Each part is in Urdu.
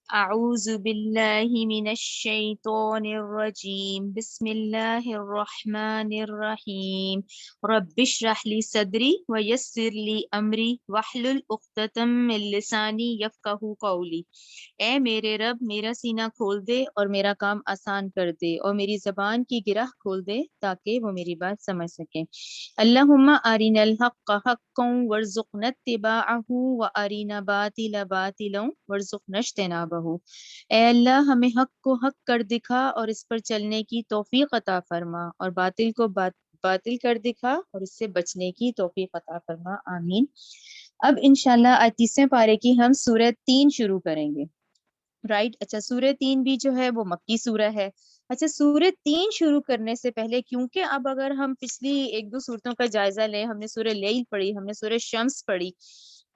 اعوذ باللہ من الشیطان الرجیم بسم اللہ الرحمن الرحیم رب اشرح لی صدری ویسر لی امری واحلل عقدۃ من لسانی یفقہوا قولی۔ اے میرے رب میرا سینہ کھول دے اور میرا کام آسان کر دے اور میری زبان کی گرہ کھول دے تاکہ وہ میری بات سمجھ سکیں۔ اللہم ارنا الحق حقا وارزقنا اتباعہ وارنا باطل باطلا وارزقنا اجتنابہ۔ اے اللہ ہمیں حق کو حق کر دکھا اور اس پر چلنے کی توفیق عطا فرما، اور باطل کو باطل کر دکھا اور اس سے بچنے کی توفیق عطا فرما، آمین۔ اب انشاءاللہ آج 30ویں پارے کی ہم سورہ 3 شروع کریں گے، رائٹ۔ اچھا، سورہ 3 بھی جو ہے وہ مکی سورہ ہے۔ اچھا، سورہ 3 شروع کرنے سے پہلے، کیونکہ اب اگر ہم پچھلی ایک دو صورتوں کا جائزہ لیں، ہم نے سورہ لیل پڑھی، ہم نے سورہ شمس پڑھی،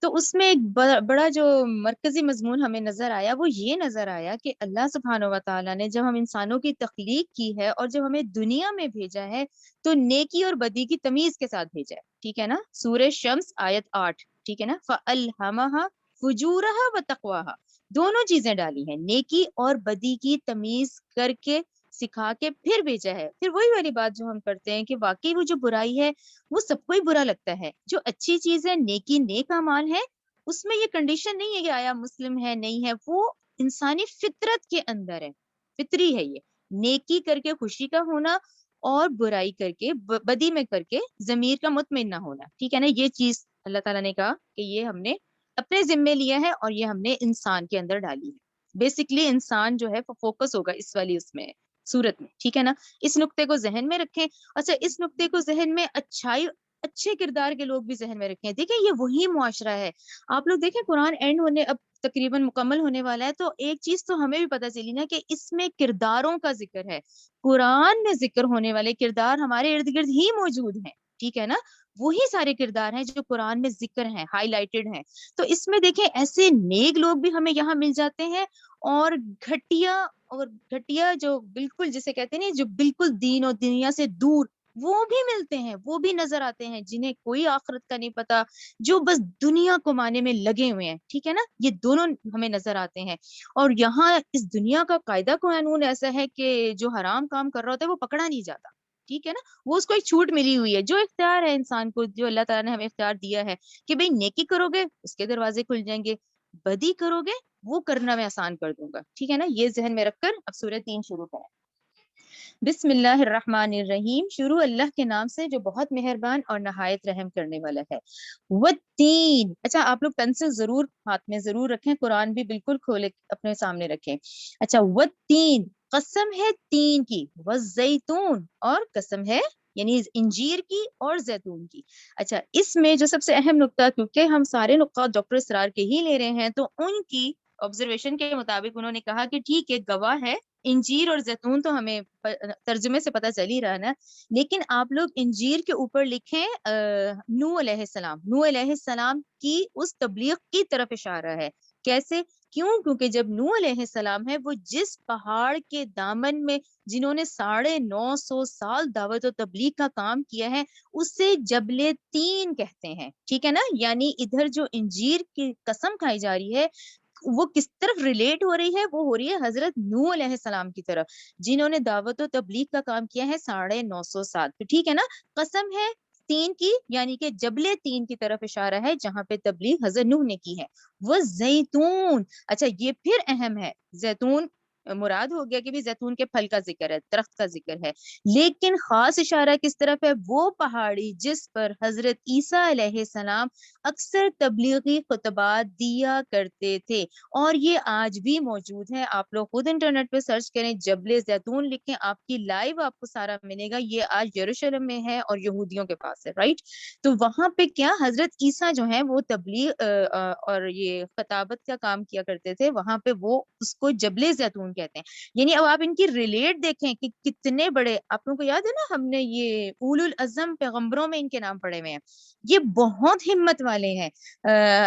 تو اس میں ایک بڑا جو مرکزی مضمون ہمیں نظر آیا وہ یہ نظر آیا کہ اللہ سبحانہ و تعالیٰ نے جب ہم انسانوں کی تخلیق کی ہے اور جب ہمیں دنیا میں بھیجا ہے تو نیکی اور بدی کی تمیز کے ساتھ بھیجا ہے، ٹھیک ہے نا۔ سورہ شمس آیت 8، ٹھیک ہے نا۔ فَأَلْهَمَهَا فُجُورَهَا وَتَقْوَاهَا، دونوں چیزیں ڈالی ہیں، نیکی اور بدی کی تمیز کر کے سکھا کے پھر بھیجا ہے۔ پھر وہی والی بات جو ہم کرتے ہیں کہ واقعی وہ جو برائی ہے وہ سب کو ہی برا لگتا ہے، جو اچھی چیز ہے، نیکی نیک اعمال ہے، اس میں یہ کنڈیشن نہیں ہے کہ آیا مسلم ہے نہیں ہے، وہ انسانی فطرت کے اندر ہے، فطری ہے یہ، نیکی کر کے خوشی کا ہونا اور برائی کر کے بدی میں کر کے ضمیر کا مطمئن نہ ہونا، ٹھیک ہے نا۔ یہ چیز اللہ تعالیٰ نے کہا کہ یہ ہم نے اپنے ذمے لیا ہے اور یہ ہم نے انسان کے اندر ڈالی ہے۔ بیسکلی انسان جو ہے فوکس ہوگا اس والی اس میں صورت میں، ٹھیک ہے نا۔ اس نقطے کو ذہن میں رکھیں۔ اچھا، اس نقطے کو ذہن میں اچھے کردار کے لوگ بھی ذہن میں رکھیں۔ دیکھیں یہ وہی معاشرہ ہے، آپ لوگ دیکھیں قرآن اینڈ ہونے اب تقریباً مکمل ہونے والا ہے، تو ایک چیز تو ہمیں بھی پتہ چلی نا کہ اس میں کرداروں کا ذکر ہے، قرآن میں ذکر ہونے والے کردار ہمارے ارد گرد ہی موجود ہیں، ٹھیک ہے نا۔ وہی سارے کردار ہیں جو قرآن میں ذکر ہیں، ہائی لائٹڈ ہیں۔ تو اس میں دیکھیں ایسے نیک لوگ بھی ہمیں یہاں مل جاتے ہیں، اور گھٹیا جو بالکل جسے کہتے ہیں نا، جو بالکل دین اور دنیا سے دور، وہ بھی ملتے ہیں، وہ بھی نظر آتے ہیں، جنہیں کوئی آخرت کا نہیں پتا، جو بس دنیا کمانے میں لگے ہوئے ہیں، ٹھیک ہے نا۔ یہ دونوں ہمیں نظر آتے ہیں، اور یہاں اس دنیا کا قاعدہ قانون ایسا ہے کہ جو حرام کام کر رہا ہوتا ہے وہ پکڑا نہیں جاتا، ٹھیک ہے نا۔ وہ اس کو ایک چھوٹ ملی ہوئی ہے، جو اختیار ہے انسان کو، جو اللہ تعالیٰ نے ہمیں اختیار دیا ہے کہ بھئی نیکی کرو گے اس کے دروازے کھل جائیں گے، بدی کرو گے وہ کرنا میں آسان کر دوں گا، ٹھیک ہے نا۔ یہ ذہن میں رکھ کر اب سورہ 3 شروع کریں۔ بسم اللہ الرحمن الرحیم، شروع اللہ کے نام سے جو بہت مہربان اور نہایت رحم کرنے والا ہے۔ والتین، اچھا آپ لوگ پینسل ضرور ہاتھ میں ضرور رکھیں، قرآن بھی بالکل کھولے اپنے سامنے رکھیں۔ اچھا، والتین، قسم ہے تین کی، والزیتون، اور قسم ہے یعنی انجیر کی اور زیتون کی۔ اچھا، اس میں جو سب سے اہم نقطہ، کیونکہ ہم سارے نقاط ڈاکٹر اسرار کے ہی لے رہے ہیں، تو ان کی آبزرویشن کے مطابق انہوں نے کہا کہ ٹھیک ہے گواہ ہے انجیر اور زیتون، تو ہمیں ترجمے سے پتہ چل ہی رہا نا، لیکن آپ لوگ انجیر کے اوپر لکھیں نوح علیہ السلام، نوح علیہ السلام کی اس تبلیغ کی طرف اشارہ ہے۔ کیسے؟ کیونکہ جب نوح علیہ السلام ہے، وہ جس پہاڑ کے دامن میں جنہوں نے 950 سال دعوت و تبلیغ کا کام کیا ہے، اسے جبل تین کہتے ہیں، ٹھیک ہے نا۔ یعنی ادھر جو انجیر کی قسم کھائی جا رہی ہے وہ کس طرف ریلیٹ ہو رہی ہے؟ وہ ہو رہی ہے حضرت نوح علیہ السلام کی طرف، جنہوں نے دعوت و تبلیغ کا کام کیا ہے 950 سال، تو ٹھیک ہے نا۔ قسم ہے تین کی، یعنی کہ جبل تین کی طرف اشارہ ہے جہاں پہ تبلیغ حضرت نوح نے کی ہے۔ وہ زیتون، اچھا یہ پھر اہم ہے، زیتون مراد ہو گیا کہ بھی زیتون کے پھل کا ذکر ہے، درخت کا ذکر ہے، لیکن خاص اشارہ کس طرف ہے؟ وہ پہاڑی جس پر حضرت عیسیٰ علیہ السلام اکثر تبلیغی خطبات دیا کرتے تھے، اور یہ آج بھی موجود ہے۔ آپ لوگ خود انٹرنیٹ پہ سرچ کریں، جبل زیتون لکھیں، آپ کی لائیو آپ کو سارا ملے گا۔ یہ آج یروشلم میں ہے اور یہودیوں کے پاس ہے، رائٹ۔ تو وہاں پہ کیا حضرت عیسیٰ جو ہیں وہ تبلیغ اور یہ خطابت کا کام کیا کرتے تھے، وہاں پہ وہ اس کو جبل زیتون کہتے ہیں۔ یعنی اب آپ ان کی ریلیٹ دیکھیں کہ کتنے بڑے، آپ لوگوں کو یاد ہے نا ہم نے یہ اولو العزم پیغمبروں میں ان کے نام پڑے ہوئے ہیں، یہ بہت ہمت والے ہیں،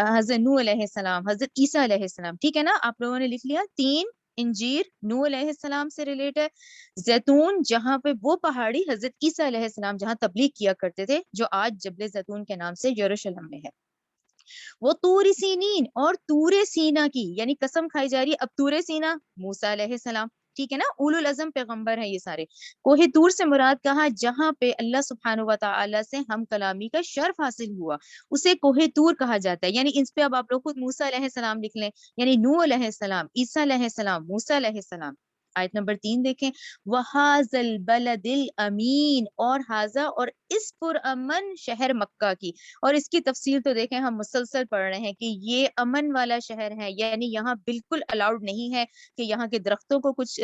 حضرت نوح علیہ السلام، حضرت عیسیٰ علیہ السلام، ٹھیک ہے نا۔ آپ لوگوں نے لکھ لیا تین، انجیر نوح علیہ السلام سے ریلیٹ ہے، زیتون جہاں پہ وہ پہاڑی حضرت عیسیٰ علیہ السلام جہاں تبلیغ کیا کرتے تھے، جو آج جبل زیتون کے نام سے یروشلم میں ہے۔ وہ طور سینین، اور طور سینا کی یعنی قسم کھائی جا رہی ہے اب طور سینا موسیٰ علیہ السلام، ٹھیک ہے نا، اولو العزم پیغمبر ہیں یہ سارے. کوہ طور سے مراد کہا جہاں پہ اللہ سبحانہ و تعالی سے ہم کلامی کا شرف حاصل ہوا، اسے کوہ طور کہا جاتا ہے. یعنی اس پہ اب آپ لوگ خود موسیٰ علیہ السلام لکھ لیں، یعنی نوح علیہ السلام، عیسیٰ علیہ السلام، موسیٰ علیہ السلام. آیت نمبر 3 دیکھیں، وَهَذَا الْبَلَدِ الْأَمِينَ، اور حاضہ اور اس پرامن شہر مکہ کی. اور اس کی تفصیل تو دیکھیں ہم مسلسل پڑھ رہے ہیں کہ یہ امن والا شہر ہے، یعنی یہاں بالکل الاؤڈ نہیں ہے کہ یہاں کے درختوں کو کچھ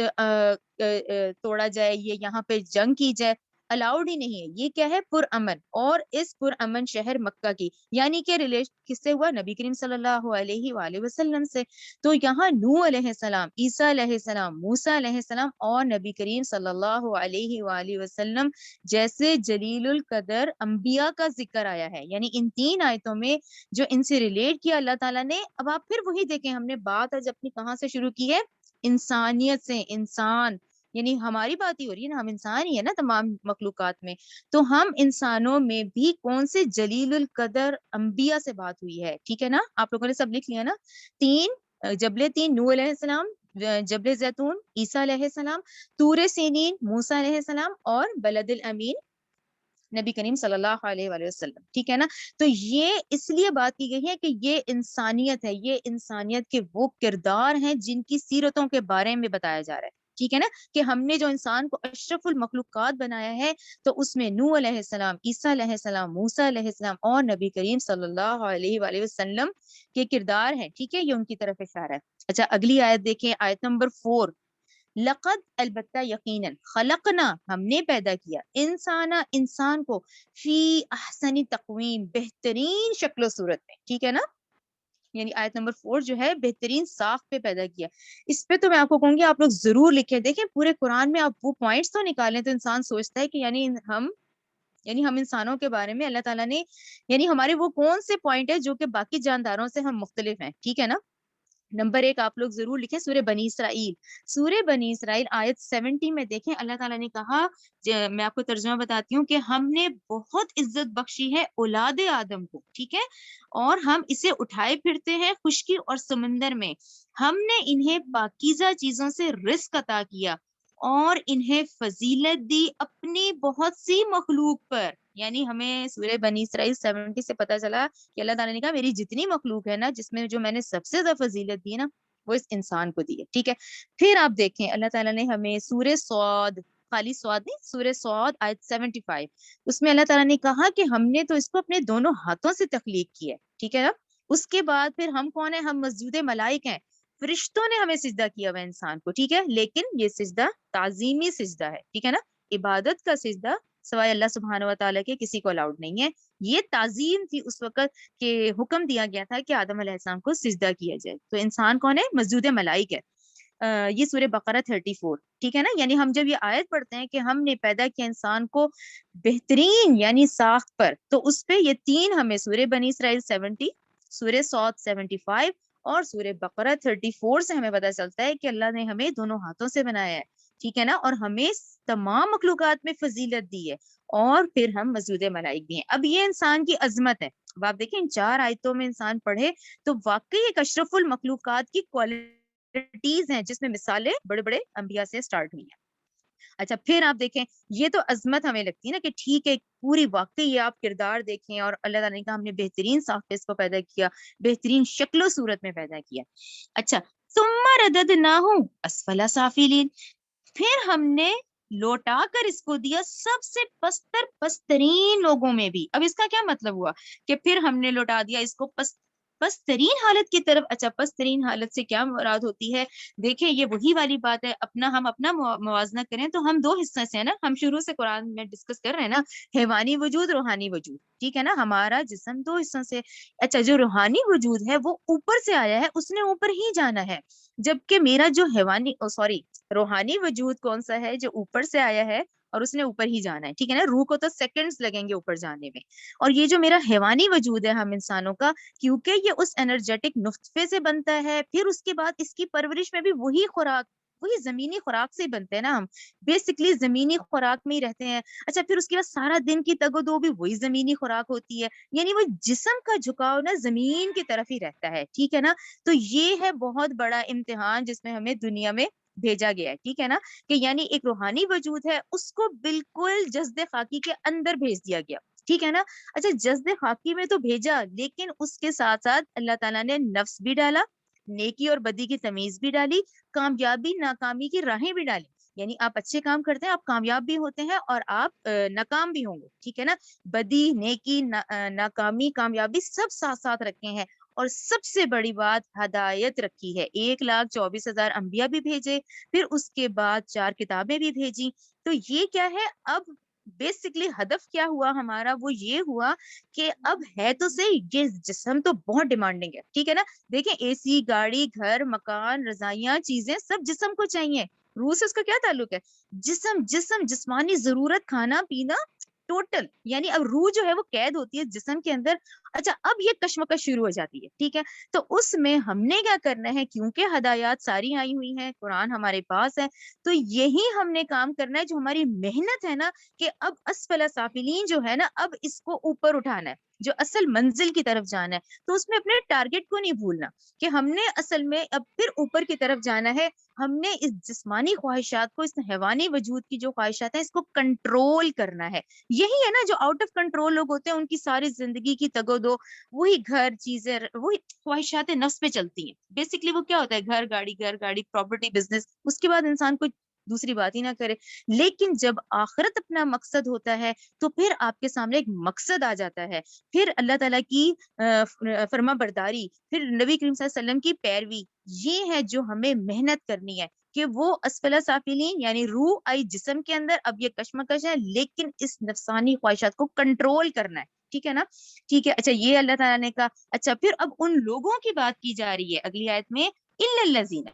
توڑا جائے، یہ یہاں پہ جنگ کی جائے، الاؤڈ ہی نہیں ہے. یہ کیا ہے؟ پرامن، اور اس پرامن شہر مکہ کی، یعنی کہ ریلیشن کس سے ہوا؟ نبی کریم صلی اللہ علیہ وآلہ وسلم سے. تو یہاں نوح علیہ السلام، عیسیٰ علیہ السلام، موسیٰ علیہ السلام اور نبی کریم صلی اللہ علیہ وآلہ وسلم جیسے جلیل القدر انبیاء کا ذکر آیا ہے. یعنی ان 3 آیتوں میں جو ان سے ریلیٹ کیا اللہ تعالیٰ نے. اب آپ پھر وہی دیکھیں، ہم نے بات آج اپنی کہاں سے شروع کی ہے؟ انسانیت سے. انسان یعنی ہماری بات ہی ہو رہی ہے نا، ہم انسان ہی ہے نا تمام مخلوقات میں. تو ہم انسانوں میں بھی کون سے جلیل القدر انبیاء سے بات ہوئی ہے، ٹھیک ہے نا. آپ لوگوں نے سب لکھ لیا نا. 3 جبل 3 نوح علیہ السلام، جبل زیتون عیسیٰ علیہ السلام، طور سینین موسیٰ علیہ السلام، اور بلد الامین نبی کریم صلی اللہ علیہ وآلہ وسلم، ٹھیک ہے نا. تو یہ اس لیے بات کی گئی ہے کہ یہ انسانیت ہے، یہ انسانیت کے وہ کردار ہیں جن کی سیرتوں کے بارے میں بتایا جا رہا ہے، ٹھیک ہے نا. کہ ہم نے جو انسان کو اشرف المخلوقات بنایا ہے، تو اس میں نوح علیہ السلام، عیسیٰ علیہ السلام، موسیٰ علیہ السلام اور نبی کریم صلی اللہ علیہ وآلہ وسلم کے کردار ہیں، ٹھیک ہے. یہ ان کی طرف اشارہ ہے. اچھا اگلی آیت دیکھیں، آیت نمبر 4. لقد البتہ یقیناً، خلقنا ہم نے پیدا کیا، انسان کو فی احسن تقویم بہترین شکل و صورت میں، ٹھیک ہے نا. یعنی آیت نمبر 4 جو ہے بہترین ساخت پہ پیدا کیا. اس پہ تو میں آپ کو کہوں گی آپ لوگ ضرور لکھیں. دیکھیں پورے قرآن میں آپ وہ پوائنٹس تو نکالیں تو انسان سوچتا ہے کہ یعنی ہم انسانوں کے بارے میں اللہ تعالیٰ نے، یعنی ہمارے وہ کون سے پوائنٹ ہے جو کہ باقی جانداروں سے ہم مختلف ہیں، ٹھیک ہے نا. نمبر 1 آپ لوگ ضرور لکھیں، سورہ بنی اسرائیل. سورہ بنی اسرائیل آیت 70 میں دیکھیں اللہ تعالیٰ نے کہا، میں آپ کو ترجمہ بتاتی ہوں، کہ ہم نے بہت عزت بخشی ہے اولاد آدم کو، ٹھیک ہے، اور ہم اسے اٹھائے پھرتے ہیں خشکی اور سمندر میں. ہم نے انہیں پاکیزہ چیزوں سے رزق عطا کیا اور انہیں فضیلت دی اپنی بہت سی مخلوق پر. یعنی ہمیں سورہ بنی اسرائیل 70 سے پتہ چلا کہ اللہ تعالیٰ نے کہا میری جتنی مخلوق ہے نا، جس میں جو میں نے سب سے زیادہ فضیلت دی ہے نا، وہ اس انسان کو دی ہے، ٹھیک ہے. پھر آپ دیکھیں اللہ تعالیٰ نے ہمیں سورہ صاد، خالی صاد نہیں، سورہ صاد آیت 75، اس میں اللہ تعالیٰ نے کہا کہ ہم نے تو اس کو اپنے دونوں ہاتھوں سے تخلیق کی ہے، ٹھیک ہے نا. اس کے بعد پھر ہم کون ہیں؟ ہم مسجود ملائک ہیں، فرشتوں نے ہمیں سجدہ کیا ہوا انسان کو، ٹھیک ہے. لیکن یہ سجدہ تعظیمی سجدہ ہے، ٹھیک ہے نا. عبادت کا سجدہ سوائے اللہ سبحانہ و تعالیٰ کے کسی کو الاؤڈ نہیں ہے. یہ تعظیم تھی اس وقت کہ حکم دیا گیا تھا کہ آدم علیہ السلام کو سجدہ کیا جائے. تو انسان کون ہے؟ مسجود ملائک ہے. یہ سورہ بقرہ 34، ٹھیک ہے نا. یعنی ہم جب یہ آیت پڑھتے ہیں کہ ہم نے پیدا کیا انسان کو بہترین یعنی ساخت پر، تو اس پہ یہ 3 ہمیں سورہ بنی اسرائیل 70، سورہ صاد 75 اور سورہ بقرہ 34 سے ہمیں پتہ چلتا ہے کہ اللہ نے ہمیں دونوں ہاتھوں سے بنایا ہے، ٹھیک ہے نا، اور ہمیں تمام مخلوقات میں فضیلت دی ہے، اور پھر ہم مسجود ملائک بھی ہیں. اب یہ انسان کی عظمت ہے. اب آپ دیکھیں ان 4 آیتوں میں انسان پڑھے تو واقعی ایک اشرف المخلوقات کی کوالٹیز ہیں، جس میں مثالیں بڑے بڑے انبیاء سے سٹارٹ ہوئی ہیں. اچھا پھر آپ دیکھیں، یہ تو عظمت ہمیں لگتی ہے نا کہ ٹھیک ہے پوری واقعی یہ آپ کردار دیکھیں، اور اللہ تعالیٰ نے کہا ہم نے بہترین ساخت اس کو پیدا کیا، بہترین شکل و صورت میں پیدا کیا. اچھا ثم رددناہ اسفل سافلین، پھر ہم نے لوٹا کر اس کو دیا سب سے پسترین لوگوں میں بھی. اب اس کا کیا مطلب ہوا کہ پھر ہم نے لوٹا دیا اس کو پسترین حالت کی طرف. اچھا پسترین حالت سے کیا مراد ہوتی ہے؟ دیکھیں یہ وہی والی بات ہے، ہم اپنا موازنہ کریں تو ہم 2 حصے سے ہیں نا. ہم شروع سے قرآن میں ڈسکس کر رہے ہیں نا، حیوانی وجود، روحانی وجود، ٹھیک ہے نا. ہمارا جسم 2 حصوں سے. اچھا جو روحانی وجود ہے وہ اوپر سے آیا ہے، اس نے اوپر ہی جانا ہے، جبکہ میرا جو روحانی وجود کون سا ہے؟ جو اوپر سے آیا ہے اور اس نے اوپر ہی جانا ہے، ٹھیک ہے نا. روح کو تو سیکنڈز لگیں گے اوپر جانے میں. اور یہ جو میرا حیوانی وجود ہے ہم انسانوں کا، کیونکہ یہ اس انرجیٹک نطفے سے بنتا ہے، پھر اس کے بعد اس کی پرورش میں بھی وہی خوراک وہی زمینی خوراک سے بنتے ہیں نا ہم، بیسکلی زمینی خوراک میں ہی رہتے ہیں. اچھا پھر اس کے بعد سارا دن کی تگ و دو بھی وہی زمینی خوراک ہوتی ہے، یعنی وہ جسم کا جھکاؤ نا زمین کی طرف ہی رہتا ہے. ٹھیک ہے نا. تو یہ ہے بہت بڑا امتحان جس میں ہمیں دنیا میں بھیجا گیا ہے. ٹھیک ہے نا، کہ یعنی ایک روحانی وجود ہے، اس کو بالکل جسد خاکی کے اندر بھیج دیا گیا. ٹھیک ہے نا. اچھا جسد خاکی میں تو بھیجا، لیکن اس کے ساتھ ساتھ اللہ تعالیٰ نے نفس بھی ڈالا، نیکی اور بدی کی تمیز بھی ڈالی، کامیابی ناکامی کی راہیں بھی ڈالی. یعنی آپ اچھے کام کرتے ہیں، آپ کامیاب بھی ہوتے ہیں اور آپ ناکام بھی ہوں گے. ٹھیک ہے نا. بدی، نیکی، ناکامی، کامیابی سب ساتھ ساتھ رکھے ہیں. اور سب سے بڑی بات ہدایت رکھی ہے. 1,24,000 انبیاء بھی بھیجے، پھر اس کے بعد 4 کتابیں بھی بھیجی. تو یہ کیا ہے اب بیسکلی ہدف کیا ہوا ہمارا، وہ یہ ہوا کہ اب ہے تو صحیح یہ جسم تو بہت ڈیمانڈنگ ہے. ٹھیک ہے نا. دیکھیں اے سی، گاڑی، گھر، مکان، رضائیاں، چیزیں سب جسم کو چاہیے. روح سے اس کا کیا تعلق ہے؟ جسم، جسمانی ضرورت، کھانا پینا ٹوٹل. یعنی اب روح جو ہے وہ قید ہوتی ہے جسم کے اندر. اچھا اب یہ کشمکش شروع ہو جاتی ہے. ٹھیک ہے. تو اس میں ہم نے کیا کرنا ہے، کیونکہ ہدایات ساری آئی ہوئی ہیں، قرآن ہمارے پاس ہے، تو یہی ہم نے کام کرنا ہے. جو ہماری محنت ہے نا، کہ اب اسفل سافلین جو ہے نا، اب اس کو اوپر اٹھانا ہے، جو اصل منزل کی طرف جانا ہے. تو اس میں اپنے ٹارگٹ کو نہیں بھولنا کہ ہم نے اصل میں اب پھر اوپر کی طرف جانا ہے. ہم نے اس جسمانی خواہشات کو، اس حیوانی وجود کی جو خواہشات ہیں، اس کو کنٹرول کرنا ہے. یہی ہے نا جو آؤٹ آف کنٹرول لوگ ہوتے ہیں، ان کی ساری زندگی کی تگ و دو وہی گھر، چیزیں، وہی خواہشات نفس پہ چلتی ہیں. بیسکلی وہ کیا ہوتا ہے، گھر گاڑی، پراپرٹی، بزنس، اس کے بعد انسان کوئی دوسری بات ہی نہ کرے. لیکن جب آخرت اپنا مقصد ہوتا ہے تو پھر آپ کے سامنے ایک مقصد آ جاتا ہے، پھر اللہ تعالیٰ کی فرما برداری، پھر نبی کریم صلی اللہ علیہ وسلم کی پیروی. یہ ہے جو ہمیں محنت کرنی ہے کہ وہ اسفل سافلین یعنی روح آئی جسم کے اندر. اب یہ کشمکش ہے، لیکن اس نفسانی خواہشات کو کنٹرول کرنا ہے. ٹھیک ہے نا. ٹھیک ہے. اچھا یہ اللہ تعالیٰ نے کہا. اچھا پھر اب ان لوگوں کی بات کی جا رہی ہے اگلی آیت میں، الا الذین،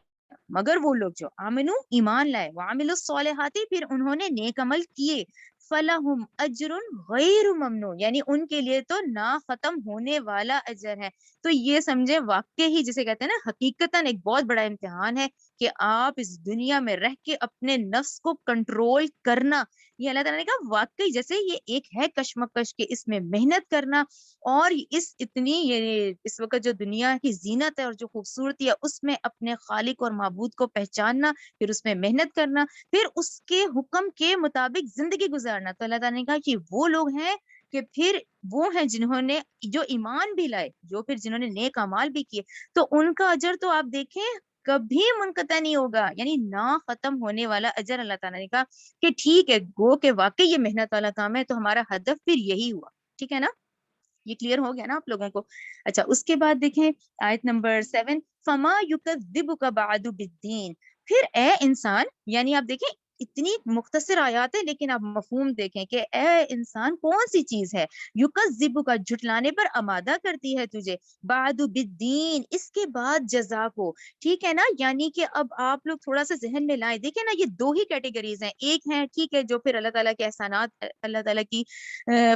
مگر وہ لوگ جو آمنو، ایمان لائے، وعملوا الصالحات، پھر انہوں نے نیک عمل کیے، فلہم اجر غیر ممنون، یعنی ان کے لیے تو نہ ختم ہونے والا اجر ہے. تو یہ سمجھے واقعی ہی جسے کہتے ہیں نا حقیقتاً ایک بہت بڑا امتحان ہے کہ آپ اس دنیا میں رہ کے اپنے نفس کو کنٹرول کرنا. یہ اللہ تعالیٰ نے کہا واقعی جیسے یہ ایک ہے کشمکش کے اس میں محنت کرنا، اور اس وقت جو دنیا کی زینت ہے اور جو خوبصورتی ہے اس میں اپنے خالق اور معبود کو پہچاننا، پھر اس میں محنت کرنا، پھر اس کے حکم کے مطابق زندگی گزارنا. تو اللہ تعالیٰ نے کہا کہ وہ لوگ ہیں کہ پھر وہ ہیں جنہوں نے جو ایمان بھی لائے، جو پھر جنہوں نے نیک اعمال بھی کیے، تو ان کا اجر تو آپ دیکھیں کبھی منقطع نہیں ہوگا، یعنی نہ ختم ہونے والا اجر. اللہ تعالیٰ نے کہا کہ ٹھیک ہے، گو کہ واقعی یہ محنت والا کام ہے، تو ہمارا ہدف پھر یہی ہوا. ٹھیک ہے نا. یہ کلیئر ہو گیا نا آپ لوگوں کو. اچھا اس کے بعد دیکھیں آیت نمبر 7، فما یکذبک بعد بالدین، پھر اے انسان، یعنی آپ دیکھیں اتنی مختصر آیات ہے لیکن آپ مفہوم دیکھیں کہ اے انسان کون سی چیز ہے، یکذبک جھٹلانے پر آمادہ کرتی ہے تجھے، بعد بالدین اس کے بعد جزا کو. ٹھیک ہے نا. یعنی کہ اب آپ لوگ تھوڑا سا ذہن میں لائیں، دیکھیں نا یہ دو ہی کیٹیگریز ہیں. ایک ہے ٹھیک ہے جو پھر اللہ تعالیٰ کے احسانات، اللہ تعالیٰ کی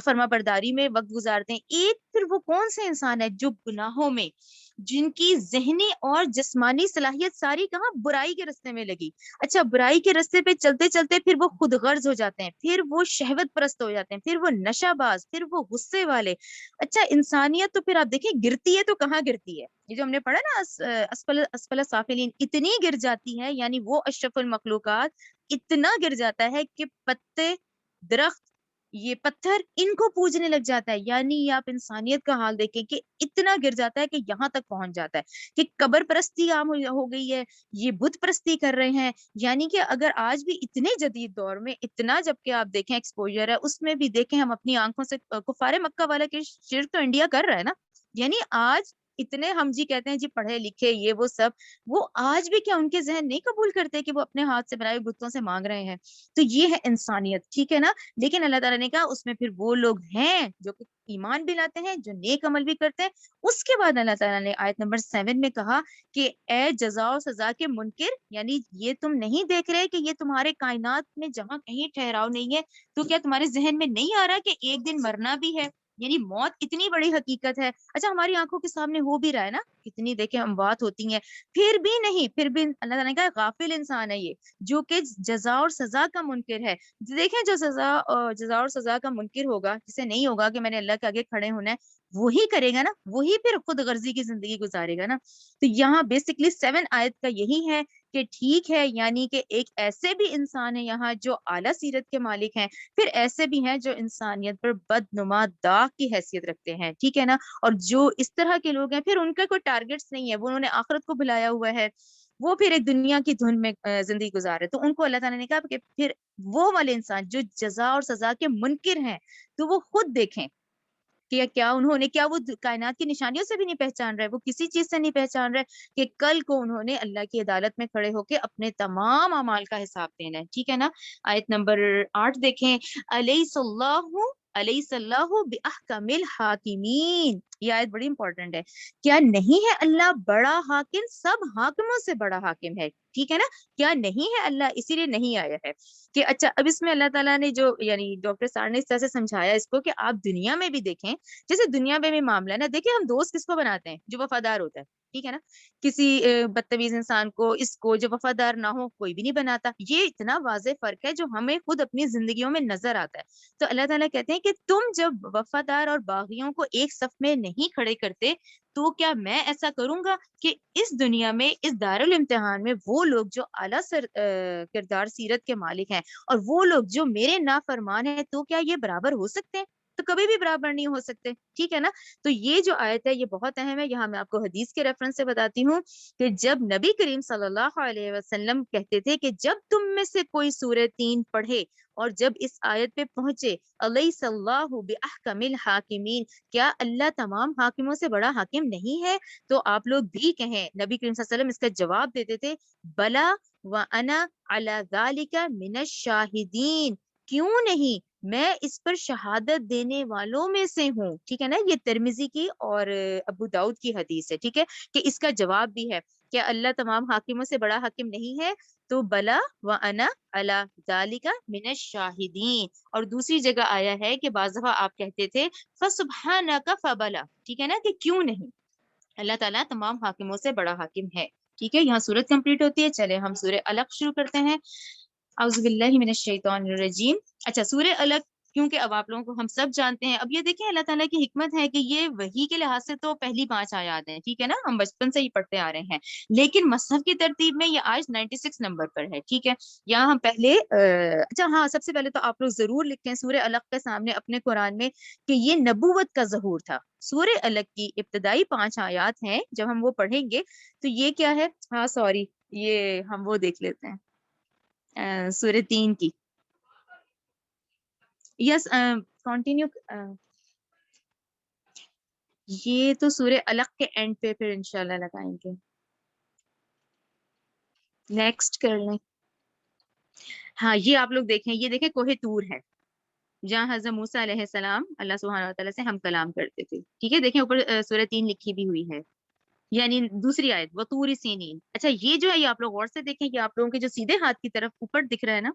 فرما برداری میں وقت گزارتے ہیں. ایک پھر وہ کون سے انسان ہے جو گناہوں میں، جن کی ذہنی اور جسمانی صلاحیت ساری کہاں برائی کے رستے میں لگی. اچھا برائی کے رستے پہ چلتے چلتے پھر وہ خود غرض ہو جاتے ہیں، پھر وہ شہوت پرست ہو جاتے ہیں، پھر وہ نشہ باز، پھر وہ غصے والے. اچھا انسانیت تو پھر آپ دیکھیں گرتی ہے تو کہاں گرتی ہے، یہ جو ہم نے پڑھا نا اسفل سافلین، اتنی گر جاتی ہے، یعنی وہ اشرف المخلوقات اتنا گر جاتا ہے کہ پتے، درخت، یہ پتھر ان کو پوجنے لگ جاتا ہے. یعنی یہ آپ انسانیت کا حال دیکھیں کہ اتنا گر جاتا ہے کہ یہاں تک پہنچ جاتا ہے کہ قبر پرستی عام ہو گئی ہے، یہ بت پرستی کر رہے ہیں. یعنی کہ اگر آج بھی اتنے جدید دور میں اتنا، جبکہ آپ دیکھیں ایکسپوجر ہے، اس میں بھی دیکھیں ہم اپنی آنکھوں سے کفار مکہ والا کے شرک تو انڈیا کر رہا ہے نا. یعنی آج اتنے ہم جی کہتے ہیں جی پڑھے لکھے یہ وہ سب، وہ آج بھی کیا ان کے ذہن نہیں قبول کرتے کہ وہ اپنے ہاتھ سے بنائے بتوں سے مانگ رہے ہیں. تو یہ ہے انسانیت. ٹھیک ہے نا. لیکن اللہ تعالیٰ نے کہا اس میں پھر وہ لوگ ہیں جو کہ ایمان بھی لاتے ہیں، جو نیک عمل بھی کرتے ہیں. اس کے بعد اللہ تعالیٰ نے آیت نمبر 7 میں کہا کہ اے جزا و سزا کے منکر، یعنی یہ تم نہیں دیکھ رہے کہ یہ تمہارے کائنات میں جہاں کہیں ٹھہراؤ نہیں ہے، تو کیا تمہارے ذہن میں نہیں آ رہا کہ ایک دن مرنا بھی ہے، یعنی موت اتنی بڑی حقیقت ہے. اچھا ہماری آنکھوں کے سامنے ہو بھی رہا ہے نا, کتنی دیکھیں اموات ہوتی ہیں, پھر بھی نہیں, پھر بھی اللہ تعالیٰ نے کہا غافل انسان ہے یہ, جو کہ جزا اور سزا کا منکر ہے. دیکھیں جو جزا اور سزا کا منکر ہوگا, جسے نہیں ہوگا کہ میں نے اللہ کے آگے کھڑے ہونا ہے, وہی کرے گا نا, وہی پھر خود غرضی کی زندگی گزارے گا نا. تو یہاں بیسکلی 7 آیت کا یہی ہے کہ ٹھیک ہے, یعنی کہ ایک ایسے بھی انسان ہے یہاں جو اعلیٰ سیرت کے مالک ہیں, پھر ایسے بھی ہیں جو انسانیت پر بدنما داغ کی حیثیت رکھتے ہیں, ٹھیک ہے نا. اور جو اس طرح کے لوگ ہیں پھر ان کا کوئی ٹارگیٹس نہیں ہے, وہ انہوں نے آخرت کو بلایا ہوا ہے, وہ پھر ایک دنیا کی دھن میں زندگی گزارے. تو ان کو اللہ تعالیٰ نے کہا کہ پھر وہ والے انسان جو جزا اور سزا کے منکر ہیں, تو وہ خود دیکھیں کہ کیا انہوں نے, کیا وہ کائنات کی نشانیوں سے بھی نہیں پہچان رہے, وہ کسی چیز سے نہیں پہچان رہے کہ کل کو انہوں نے اللہ کی عدالت میں کھڑے ہو کے اپنے تمام اعمال کا حساب دینا ہے, ٹھیک ہے نا. آیت نمبر 8 دیکھیں, الیس اللہ باحکم الحاکمین, یہ آیت بڑی امپورٹنٹ ہے. کیا نہیں ہے اللہ بڑا حاکم, سب حاکموں سے بڑا حاکم ہے, ٹھیک ہے نا. کیا نہیں ہے اللہ, اسی لیے نہیں آیا ہے کہ اچھا اب اس میں اللہ تعالیٰ نے جو, یعنی ڈاکٹر سار نے اس طرح سے سمجھایا اس کو کہ آپ دنیا میں بھی دیکھیں, جیسے دنیا میں بھی معاملہ ہے نا, دیکھیں ہم دوست کس کو بناتے ہیں, جو وفادار ہوتا ہے, ٹھیک ہے نا. کسی بدتمیز انسان کو, اس کو جو وفادار نہ ہو کوئی بھی نہیں بناتا. یہ اتنا واضح فرق ہے جو ہمیں خود اپنی زندگیوں میں نظر آتا ہے. تو اللہ تعالیٰ کہتے ہیں کہ تم جب وفادار اور باغیوں کو ایک صف میں نہیں کھڑے کرتے, تو کیا میں ایسا کروں گا کہ اس دنیا میں, اس دارالامتحان میں, وہ لوگ جو اعلیٰ کردار سیرت کے مالک ہیں اور وہ لوگ جو میرے نافرمان ہیں, تو کیا یہ برابر ہو سکتے ہیں؟ تو کبھی بھی برابر نہیں ہو سکتے, ٹھیک ہے نا. تو یہ جو آیت ہے یہ بہت اہم ہے. یہاں میں آپ کو حدیث کے ریفرنس سے بتاتی ہوں کہ جب نبی کریم صلی اللہ علیہ وسلم کہتے تھے کہ جب تم میں سے کوئی سورہ 3 پڑھے اور جب اس آیت پہ پہنچے, الیس اللہ باحکم الحاکمین, کیا اللہ تمام حاکموں سے بڑا حاکم نہیں ہے, تو آپ لوگ بھی کہیں. نبی کریم صلی اللہ علیہ وسلم اس کا جواب دیتے تھے, بلا وانا علی ذالک من الشاہدین, کیوں نہیں, میں اس پر شہادت دینے والوں میں سے ہوں, ٹھیک ہے نا. یہ ترمذی کی اور ابو داؤد کی حدیث ہے, ٹھیک ہے, کہ اس کا جواب بھی ہے کہ اللہ تمام حاکموں سے بڑا حاکم نہیں ہے, تو بلا وانا علی ذالک من الشاہدین. اور دوسری جگہ آیا ہے کہ بعض دفعہ آپ کہتے تھے فسبحانک فبلا, ٹھیک ہے نا, کہ کیوں نہیں, اللہ تعالیٰ تمام حاکموں سے بڑا حاکم ہے, ٹھیک ہے. یہاں سورت کمپلیٹ ہوتی ہے. چلے ہم سورہ الگ شروع کرتے ہیں. اعوذ باللہ من الشیطان الرجیم. اچھا سورہ الگ کیونکہ اب آپ لوگوں کو ہم سب جانتے ہیں. اب یہ دیکھیں اللہ تعالیٰ کی حکمت ہے کہ یہ وحی کے لحاظ سے تو پہلی 5 آیات ہیں, ٹھیک ہے نا, ہم بچپن سے ہی پڑھتے آ رہے ہیں, لیکن مصحف کی ترتیب میں یہ آج 96 نمبر پر ہے, ٹھیک ہے. یہاں ہم پہلے اچھا ہاں سب سے پہلے تو آپ لوگ ضرور لکھیں سورہ الگ کے سامنے اپنے قرآن میں کہ یہ نبوت کا ظہور تھا. سورہ الگ کی ابتدائی 5 آیات ہیں, جب ہم وہ پڑھیں گے تو یہ کیا ہے, ہاں سوری, یہ ہم وہ دیکھ لیتے ہیں سورہ 3 کی. یس کنٹینیو. یہ تو سورہ الگ کے اینڈ پہ پھر انشاءاللہ لگائیں گے. نیکسٹ کر لیں. ہاں یہ آپ لوگ دیکھیں, یہ دیکھیں کوہ طور ہے جہاں حضرت موسیٰ علیہ السلام اللہ سبحانہ وتعالیٰ سے ہم کلام کرتے تھے, ٹھیک ہے. دیکھیں اوپر سورہ 3 لکھی بھی ہوئی ہے, یعنی دوسری آیت وطور سینین. اچھا یہ جو ہے یہ آپ لوگ غور سے دیکھیں کہ آپ لوگوں کے جو سیدھے ہاتھ کی طرف اوپر دکھ رہا ہے نا,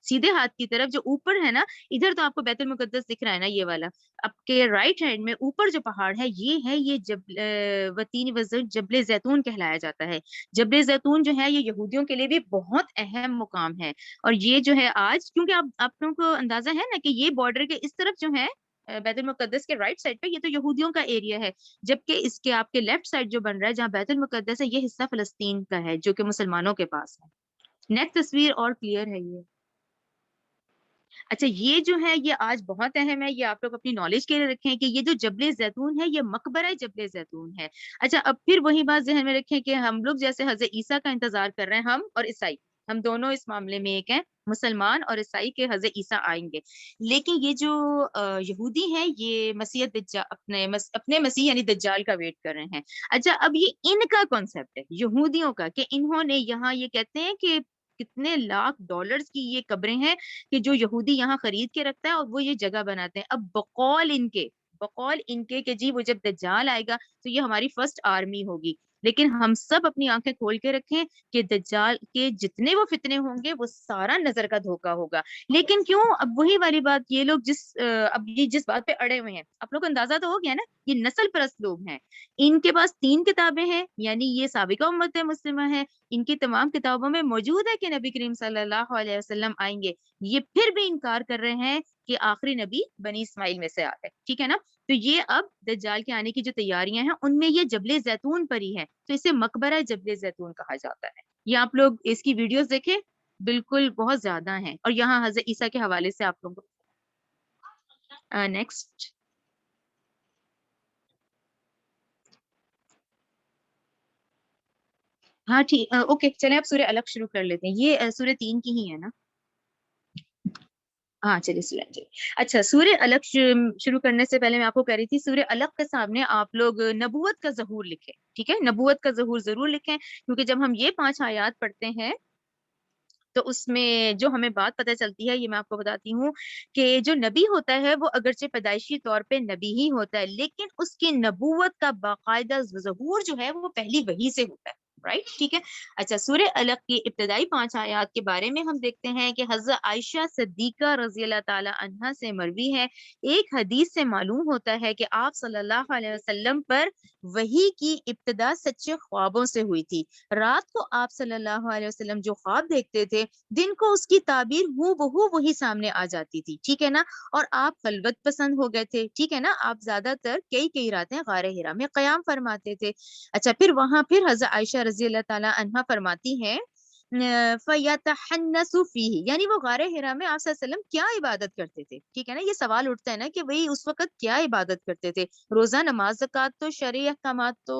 سیدھے ہاتھ کی طرف جو اوپر ہے نا, ادھر تو آپ کو بیت المقدس دکھ رہا ہے نا, یہ والا آپ کے رائٹ ہینڈ میں اوپر جو پہاڑ ہے یہ وطین وزن جبل زیتون کہلایا جاتا ہے. جبل زیتون جو ہے یہ یہودیوں کے لیے بھی بہت اہم مقام ہے. اور یہ جو ہے آج کیونکہ آپ لوگوں کو اندازہ ہے نا کہ یہ بارڈر کے اس طرف جو ہے بیت المقدس کے رائٹ سائڈ پہ, یہ تو یہودیوں کا ایریا ہے, جبکہ اس کے آپ کے لیفٹ سائڈ جو بن رہا ہے جہاں بیت المقدس ہے, یہ حصہ فلسطین کا ہے جو کہ مسلمانوں کے پاس ہے. نیکسٹ تصویر اور کلیئر ہے یہ. اچھا یہ جو ہے یہ آج بہت اہم ہے, یہ آپ لوگ اپنی نالج کے لیے رکھیں کہ یہ جو جبل زیتون ہے یہ مقبرہ جبل زیتون ہے. اچھا اب پھر وہی بات ذہن میں رکھیں کہ ہم لوگ جیسے حضرت عیسیٰ کا انتظار کر رہے ہیں, ہم اور عیسائی, ہم دونوں اس معاملے میں ایک ہیں, مسلمان اور عیسائی کے حضرت عیسیٰ آئیں گے. لیکن یہ جو یہودی ہیں یہ اپنے مسیح یعنی دجال کا ویٹ کر رہے ہیں. اچھا اب یہ ان کا کانسیپٹ ہے یہودیوں کا کہ انہوں نے یہاں یہ کہتے ہیں کہ کتنے لاکھ ڈالرز کی یہ قبریں ہیں کہ جو یہودی یہاں خرید کے رکھتا ہے اور وہ یہ جگہ بناتے ہیں. اب بقول ان کے بقول ان کے کہ جی وہ جب دجال آئے گا تو یہ ہماری فرسٹ آرمی ہوگی، لیکن ہم سب اپنی آنکھیں کھول کے رکھیں کہ دجال کے جتنے وہ فتنے ہوں گے وہ سارا نظر کا دھوکا ہوگا۔ لیکن کیوں، اب وہی والی بات، یہ لوگ اب یہ جس بات پہ اڑے ہوئے ہیں، آپ لوگ کو اندازہ تو ہو گیا نا، یہ نسل پرست لوگ ہیں، ان کے پاس 3 کتابیں ہیں، یعنی یہ سابقہ امت مسلمہ ہے، ان کی تمام کتابوں میں موجود ہے کہ نبی کریم صلی اللہ علیہ وسلم آئیں گے، یہ پھر بھی انکار کر رہے ہیں کہ آخری نبی بنی اسماعیل میں سے آتے، ٹھیک ہے نا۔ تو یہ اب دجال کے آنے کی جو تیاریاں ہیں ان میں یہ جبل زیتون پر ہی ہے، تو اسے مقبرہ جبل زیتون کہا جاتا ہے۔ یہ آپ لوگ اس کی ویڈیوز دیکھیں، بالکل بہت زیادہ ہیں، اور یہاں حضرت عیسیٰ کے حوالے سے آپ لوگوں کو نیکسٹ، ہاں ٹھیک، اوکے چلیں اب سورہ الگ شروع کر لیتے ہیں، یہ سورہ 3 کی ہی ہے نا، ہاں چلیے سورہ چلیے۔ اچھا، سورہ الگ شروع کرنے سے پہلے میں آپ کو کہہ رہی تھی سورہ الگ کے سامنے آپ لوگ نبوت کا ظہور لکھیں، ٹھیک ہے، نبوت کا ظہور ضرور لکھیں، کیونکہ جب ہم یہ 5 آیات پڑھتے ہیں تو اس میں جو ہمیں بات پتہ چلتی ہے، یہ میں آپ کو بتاتی ہوں کہ جو نبی ہوتا ہے وہ اگرچہ پیدائشی طور پہ نبی ہی ہوتا ہے، لیکن اس کی نبوت کا باقاعدہ ظہور جو ہے وہ پہلی وحی سے ہوتا ہے، رائٹ، ٹھیک ہے۔ اچھا، سورہ الگ کی ابتدائی 5 آیات کے بارے میں ہم دیکھتے ہیں کہ حضرت عائشہ صدیقہ رضی اللہ تعالی عنہا سے مروی ہے، ایک حدیث سے معلوم ہوتا ہے کہ آپ صلی اللہ علیہ وسلم پر وحی کی ابتدا سچے خوابوں سے ہوئی تھی۔ رات کو آپ صلی اللہ علیہ وسلم جو خواب دیکھتے تھے، دن کو اس کی تعبیر ہو بہو وہی سامنے آ جاتی تھی، ٹھیک ہے نا، اور آپ خلوت پسند ہو گئے تھے، ٹھیک ہے نا، آپ زیادہ تر کئی راتیں غار حرا میں قیام فرماتے تھے۔ اچھا، پھر وہاں پھر حضرت عائشہ رضی اللہ تعالی عنہا فرماتی ہیں فَيَتَحَنَّسُ فِيهِ، یعنی وہ غار حرا میں آپ صلی اللہ علیہ وسلم کیا عبادت کرتے تھے، ٹھیک ہے نا، یہ سوال اٹھتا ہے نا کہ وہی اس وقت کیا عبادت کرتے تھے، روزہ، نماز، زکوٰۃ تو شرعی احکامات تو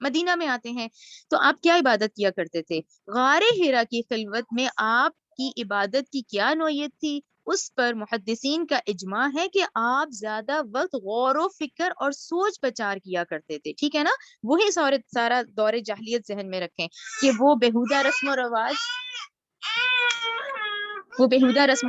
مدینہ میں آتے ہیں، تو آپ کیا عبادت کیا کرتے تھے؟ غار حرا کی خلوت میں آپ کی عبادت کی کیا نوعیت تھی؟ اس پر محدثین کا اجماع ہے کہ آپ زیادہ وقت غور و فکر اور سوچ بچار کیا کرتے تھے، ٹھیک ہے نا، وہی سارا دور جاہلیت ذہن میں رکھیں کہ وہ بےہودہ رسم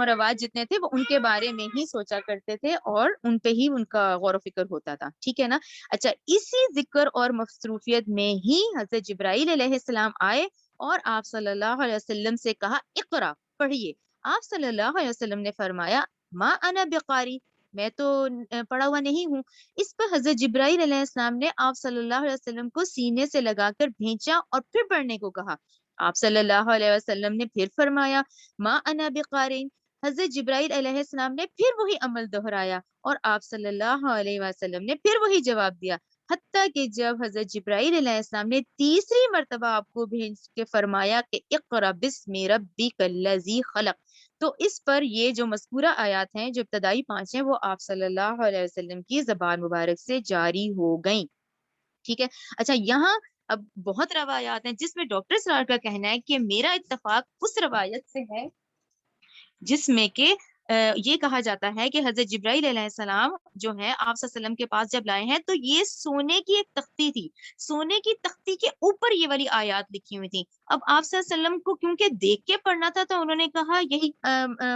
و رواج جتنے تھے وہ ان کے بارے میں ہی سوچا کرتے تھے اور ان پہ ہی ان کا غور و فکر ہوتا تھا، ٹھیک ہے نا۔ اچھا، اسی ذکر اور مصروفیت میں ہی حضرت جبرائیل علیہ السلام آئے اور آپ صلی اللہ علیہ وسلم سے کہا اقرا، پڑھیے۔ آپ صلی اللہ علیہ وسلم نے فرمایا ما انا بقاری، میں تو پڑھا ہوا نہیں ہوں۔ اس پر حضرت جبرائیل علیہ السلام نے آپ صلی اللہ علیہ وسلم کو سینے سے لگا کر بھینچا اور پھر پڑھنے کو کہا۔ آپ صلی اللہ علیہ وسلم نے پھر فرمایا ما انا بقارئ۔ حضرت جبرائیل علیہ السلام نے پھر وہی عمل دہرایا اور آپ صلی اللہ علیہ وسلم نے پھر وہی جواب دیا، حتیٰ کہ جب حضرت جبرائیل علیہ السلام نے تیسری مرتبہ آپ کو بھیج کے فرمایا کہ اقرا بسم ربک الذی خلق، تو اس پر یہ جو مذکورہ آیات ہیں جو ابتدائی 5 ہیں وہ آپ صلی اللہ علیہ وسلم کی زبان مبارک سے جاری ہو گئیں، ٹھیک ہے۔ اچھا، یہاں اب بہت روایات ہیں جس میں ڈاکٹر سرار کا کہنا ہے کہ میرا اتفاق اس روایت سے ہے جس میں کہ یہ کہا جاتا ہے کہ حضرت جبرائیل علیہ السلام جو ہے آپ صلی اللہ علیہ وسلم کے پاس جب لائے ہیں تو یہ سونے کی ایک تختی تھی، سونے کی تختی کے اوپر یہ والی آیات لکھی ہوئی تھی۔ اب آپ صلی اللہ علیہ وسلم کو کیونکہ دیکھ کے پڑھنا تھا تو انہوں نے کہا یہی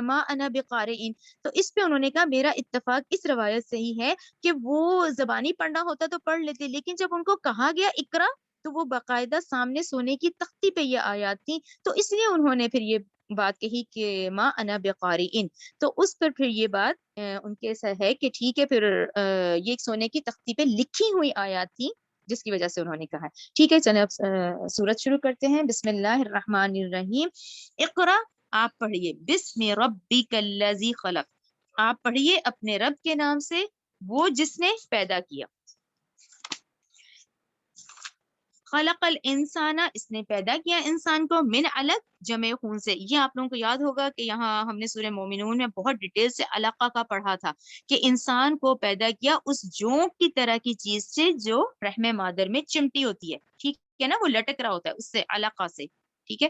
ما انا بقارئ، تو اس پہ انہوں نے کہا میرا اتفاق اس روایت سے ہی ہے کہ وہ زبانی پڑھنا ہوتا تو پڑھ لیتے، لیکن جب ان کو کہا گیا اقرا تو وہ باقاعدہ سامنے سونے کی تختی پہ یہ آیات تھی، تو اس لیے انہوں نے پھر یہ بات کہی کہ ما انا بقارئ، تو اس پر پھر یہ بات ان کے ایسا ہے کہ ٹھیک ہے، پھر یہ ایک سونے کی تختی پہ لکھی ہوئی آیات تھی جس کی وجہ سے انہوں نے کہا، ٹھیک ہے۔ چلیں اب سورت شروع کرتے ہیں، بسم اللہ الرحمن الرحیم، اقرا، آپ پڑھیے، بسم ربک الذی خلق، آپ پڑھیے اپنے رب کے نام سے وہ جس نے پیدا کیا، خلق الانسان، اس نے پیدا کیا انسان کو، من علق، جمع خون سے۔ یہ آپ لوگوں کو یاد ہوگا کہ یہاں ہم نے سورہ مومنون میں بہت ڈیٹیل سے علقہ کا پڑھا تھا کہ انسان کو پیدا کیا اس جونک کی طرح کی چیز سے جو رحم مادر میں چمٹی ہوتی ہے، ٹھیک ہے نا، وہ لٹک رہا ہوتا ہے اس سے، علقہ سے، ٹھیک ہے۔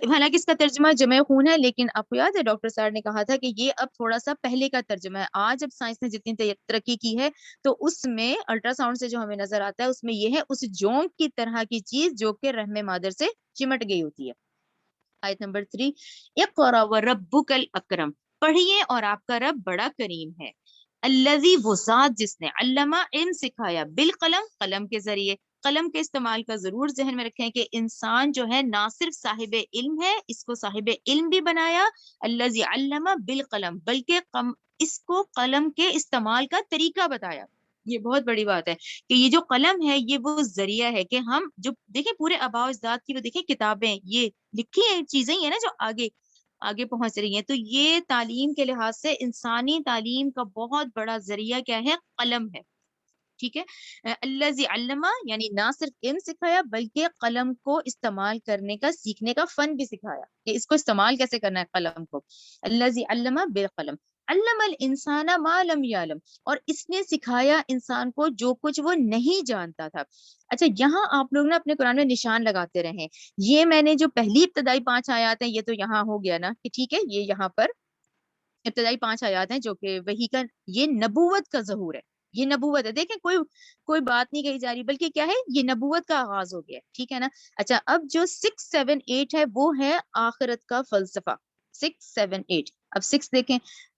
حالانکہ اس کا ترجمہ جمع خون ہے، لیکن آپ کو یاد ہے ڈاکٹر صاحب نے کہا تھا کہ یہ اب تھوڑا سا پہلے کا ترجمہ ہے، آج اب سائنس نے جتنی ترقی کی ہے تو اس میں الٹرا ساؤنڈ سے جو ہمیں نظر آتا ہے اس میں یہ ہے اس جونک کی طرح کی چیز جو کہ رحم مادر سے چمٹ گئی ہوتی ہے۔ آیت نمبر 3، اقرا وربک الاکرم، پڑھیے اور آپ کا رب بڑا کریم ہے۔ الذی وہ ذات جس نے علامہ علم سکھایا بالقلم قلم کے ذریعے. قلم کے استعمال کا ضرور ذہن میں رکھیں کہ انسان جو ہے نہ صرف صاحب علم ہے، اس کو صاحب علم بھی بنایا الذی علم بالقلم، بلکہ اس کو قلم کے استعمال کا طریقہ بتایا. یہ بہت بڑی بات ہے کہ یہ جو قلم ہے یہ وہ ذریعہ ہے کہ ہم جو دیکھیں پورے آباء و اجداد کی وہ دیکھیں کتابیں یہ لکھی ہیں چیزیں ہی ہیں نا جو آگے آگے پہنچ رہی ہیں. تو یہ تعلیم کے لحاظ سے انسانی تعلیم کا بہت بڑا ذریعہ کیا ہے؟ قلم ہے. ٹھیک ہے. الذی علم یعنی نہ صرف علم سکھایا بلکہ قلم کو استعمال کرنے کا سیکھنے کا فن بھی سکھایا کہ اس کو استعمال کیسے کرنا ہے قلم کو. الذی علم بالقلم علم الانسان ما لم یعلم، اور اس نے سکھایا انسان کو جو کچھ وہ نہیں جانتا تھا. اچھا یہاں آپ لوگ نا اپنے قرآن میں نشان لگاتے رہیں. یہ میں نے جو پہلی ابتدائی 5 آیات ہیں یہ تو یہاں ہو گیا نا کہ ٹھیک ہے یہ یہاں پر ابتدائی 5 آیات ہیں جو کہ وحی کا یہ نبوت کا ظہور ہے. یہ نبوت ہے. دیکھیں کوئی بات نہیں کہی جا رہی بلکہ کیا ہے یہ نبوت کا آغاز ہو گیا. ٹھیک ہے نا. اچھا اب جو 6 7 8 ہے وہ ہے آخرت کا فلسفہ. 6 7 8 اب 6 دیکھیں.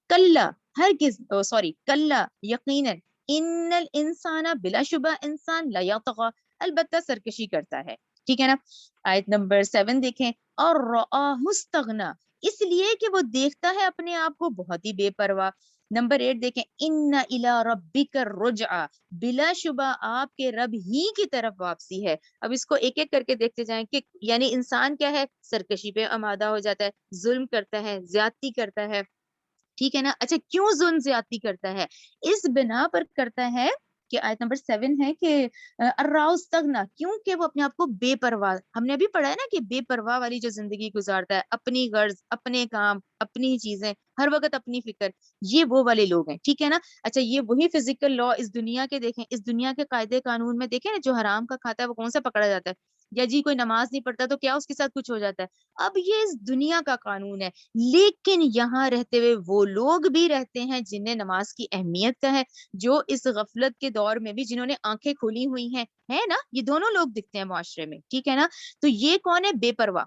کلا ہرگز سوری کلا یقیناً ان الانسان بلا شبہ انسان لیطغی البتہ سرکشی کرتا ہے. ٹھیک ہے نا. آیت نمبر 7 دیکھیں. اور رآہ استغنی اس لیے کہ وہ دیکھتا ہے اپنے آپ کو بہت ہی بے پرواہ. نمبر 8 دیکھیں. ان الی ربک الرجعی بلا شبہ آپ کے رب ہی کی طرف واپسی ہے. اب اس کو ایک ایک کر کے دیکھتے جائیں کہ یعنی انسان کیا ہے؟ سرکشی پہ آمادہ ہو جاتا ہے، ظلم کرتا ہے، زیادتی کرتا ہے. ٹھیک ہے نا. اچھا کیوں ظلم زیادتی کرتا ہے؟ اس بنا پر کرتا ہے کہ آیت نمبر 7 ہے کہ الراؤستغنا کیونکہ وہ اپنے آپ کو بے پرواہ، ہم نے ابھی پڑھا ہے نا کہ بے پرواہ والی جو زندگی گزارتا ہے، اپنی غرض، اپنے کام، اپنی چیزیں، ہر وقت اپنی فکر، یہ وہ والے لوگ ہیں. ٹھیک ہے نا. اچھا یہ وہی فزیکل لا اس دنیا کے دیکھیں، اس دنیا کے قاعدے قانون میں دیکھیں نا جو حرام کا کھاتا ہے وہ کون سا پکڑا جاتا ہے؟ یا جی کوئی نماز نہیں پڑھتا تو کیا اس کے ساتھ کچھ ہو جاتا ہے؟ اب یہ اس دنیا کا قانون ہے. لیکن یہاں رہتے ہوئے وہ لوگ بھی رہتے ہیں جنہیں نماز کی اہمیت کا ہے، جو اس غفلت کے دور میں بھی جنہوں نے آنکھیں کھولی ہوئی ہیں، ہے نا. یہ دونوں لوگ دکھتے ہیں معاشرے میں. ٹھیک ہے نا. تو یہ کون ہے؟ بے پرواہ.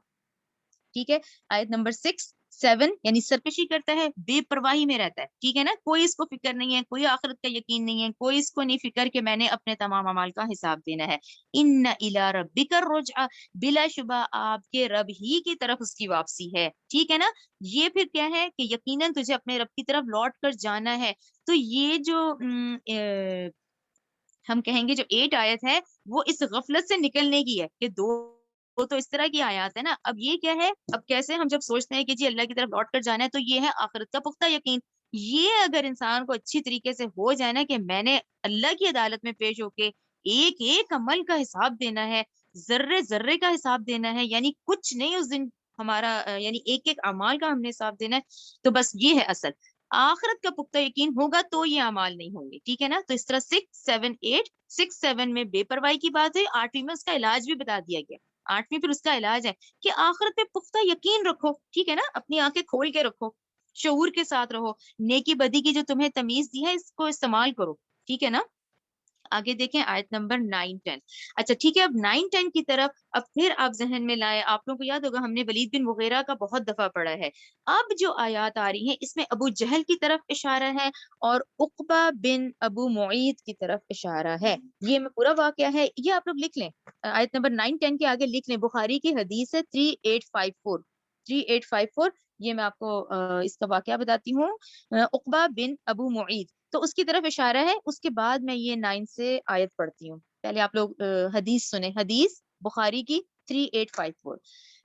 ٹھیک ہے. آیت نمبر 6 7 یعنی سرکشی کرتا ہے، بے پرواہی میں رہتا ہے. ٹھیک ہے نا. کوئی اس کو فکر نہیں ہے، کوئی آخرت کا یقین نہیں ہے، کوئی اس کو نہیں فکر کہ میں نے اپنے تمام اعمال کا حساب دینا ہے. ان الی ربک الرجعی بلا شبہ آپ کے رب ہی کی طرف اس کی واپسی ہے. ٹھیک ہے نا. یہ پھر کیا ہے کہ یقیناً تجھے اپنے رب کی طرف لوٹ کر جانا ہے. تو یہ جو ہم کہیں گے جو 8 آیت ہے وہ اس غفلت سے نکلنے کی ہے کہ وہ تو اس طرح کی آیات ہے نا. اب یہ کیا ہے؟ اب کیسے ہم جب سوچتے ہیں کہ جی اللہ کی طرف لوٹ کر جانا ہے تو یہ ہے آخرت کا پختہ یقین. یہ اگر انسان کو اچھی طریقے سے ہو جائے نا کہ میں نے اللہ کی عدالت میں پیش ہو کے ایک ایک عمل کا حساب دینا ہے، ذرے ذرے کا حساب دینا ہے، یعنی کچھ نہیں اس دن ہمارا یعنی ایک ایک اعمال کا ہم نے حساب دینا ہے. تو بس یہ ہے اصل آخرت کا پختہ یقین ہوگا تو یہ اعمال نہیں ہوں گے. ٹھیک ہے نا. تو اس طرح 6 7 8 6 7 میں بے پرواہی کی بات ہے، 8ویں میں اس کا علاج بھی بتا دیا گیا. 8ویں پھر اس کا علاج ہے کہ آخرت پہ پختہ یقین رکھو. ٹھیک ہے نا. اپنی آنکھیں کھول کے رکھو، شعور کے ساتھ رہو، نیکی بدی کی جو تمہیں تمیز دی ہے اس کو استعمال کرو. ٹھیک ہے نا. آگے دیکھیں آیت نمبر 9 10. اچھا ٹھیک ہے. اب 9 10 کی طرف اب پھر آپ ذہن میں لائے. آپ لوگوں کو یاد ہوگا ہم نے ولید بن مغیرہ کا بہت دفعہ پڑھا ہے. اب جو آیات آ رہی ہیں اس میں ابو جہل کی طرف اشارہ ہے اور عقبہ بن ابو معیط کی طرف اشارہ ہے. یہ میں پورا واقعہ ہے یہ آپ لوگ لکھ لیں. آیت نمبر 9 10 کے آگے لکھ لیں. بخاری کی حدیث ہے 3854 3854. یہ میں آپ کو اس کا واقعہ بتاتی ہوں. عقبہ بن ابو معیط تو اس کی طرف اشارہ ہے. اس کے بعد میں یہ 9 سے آیت پڑھتی ہوں. پہلے آپ لوگ حدیث سنیں. حدیث بخاری کی 3854.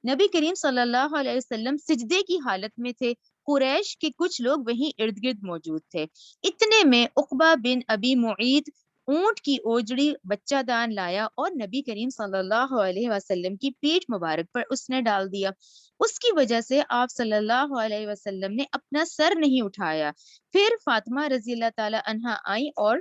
نبی کریم صلی اللہ علیہ وسلم سجدے کی حالت میں تھے. قریش کے کچھ لوگ وہیں ارد گرد موجود تھے. اتنے میں عقبہ بن ابی معیط اونٹ کی اوجڑی بچہ دان لایا اور نبی کریم صلی اللہ علیہ وسلم کی پیٹھ مبارک پر اس نے ڈال دیا. اس کی وجہ سے آپ صلی اللہ علیہ وسلم نے اپنا سر نہیں اٹھایا. پھر فاطمہ رضی اللہ تعالی عنہا آئی اور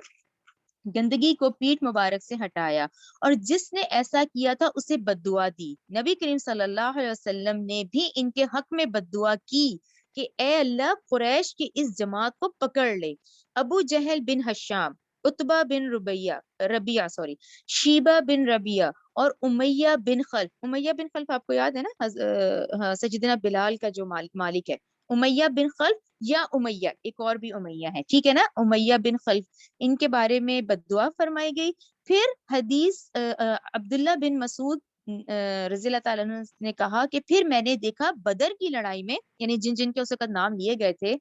گندگی کو پیٹھ مبارک سے ہٹایا اور جس نے ایسا کیا تھا اسے بد دعا دی. نبی کریم صلی اللہ علیہ وسلم نے بھی ان کے حق میں بد دعا کی کہ اے اللہ قریش کی اس جماعت کو پکڑ لے. ابو جہل بن حشام، عتبہ بن ربیعہ شیبہ بن ربیعہ اور امیہ بن خلف. امیہ بن خلف آپ کو یاد ہے نا سیدنا بلال کا جو مالک ہے. امیہ بن خلف یا امیہ، ایک اور بھی امیہ ہے، ٹھیک ہے نا، امیہ بن خلف، ان کے بارے میں بد دعا فرمائی گئی۔ پھر حدیث عبداللہ بن مسعود رضی اللہ تعالیٰ عنہ نے کہا کہ پھر میں نے دیکھا بدر کی لڑائی میں، یعنی جن جن کے اس وقت نام لیے گئے تھے،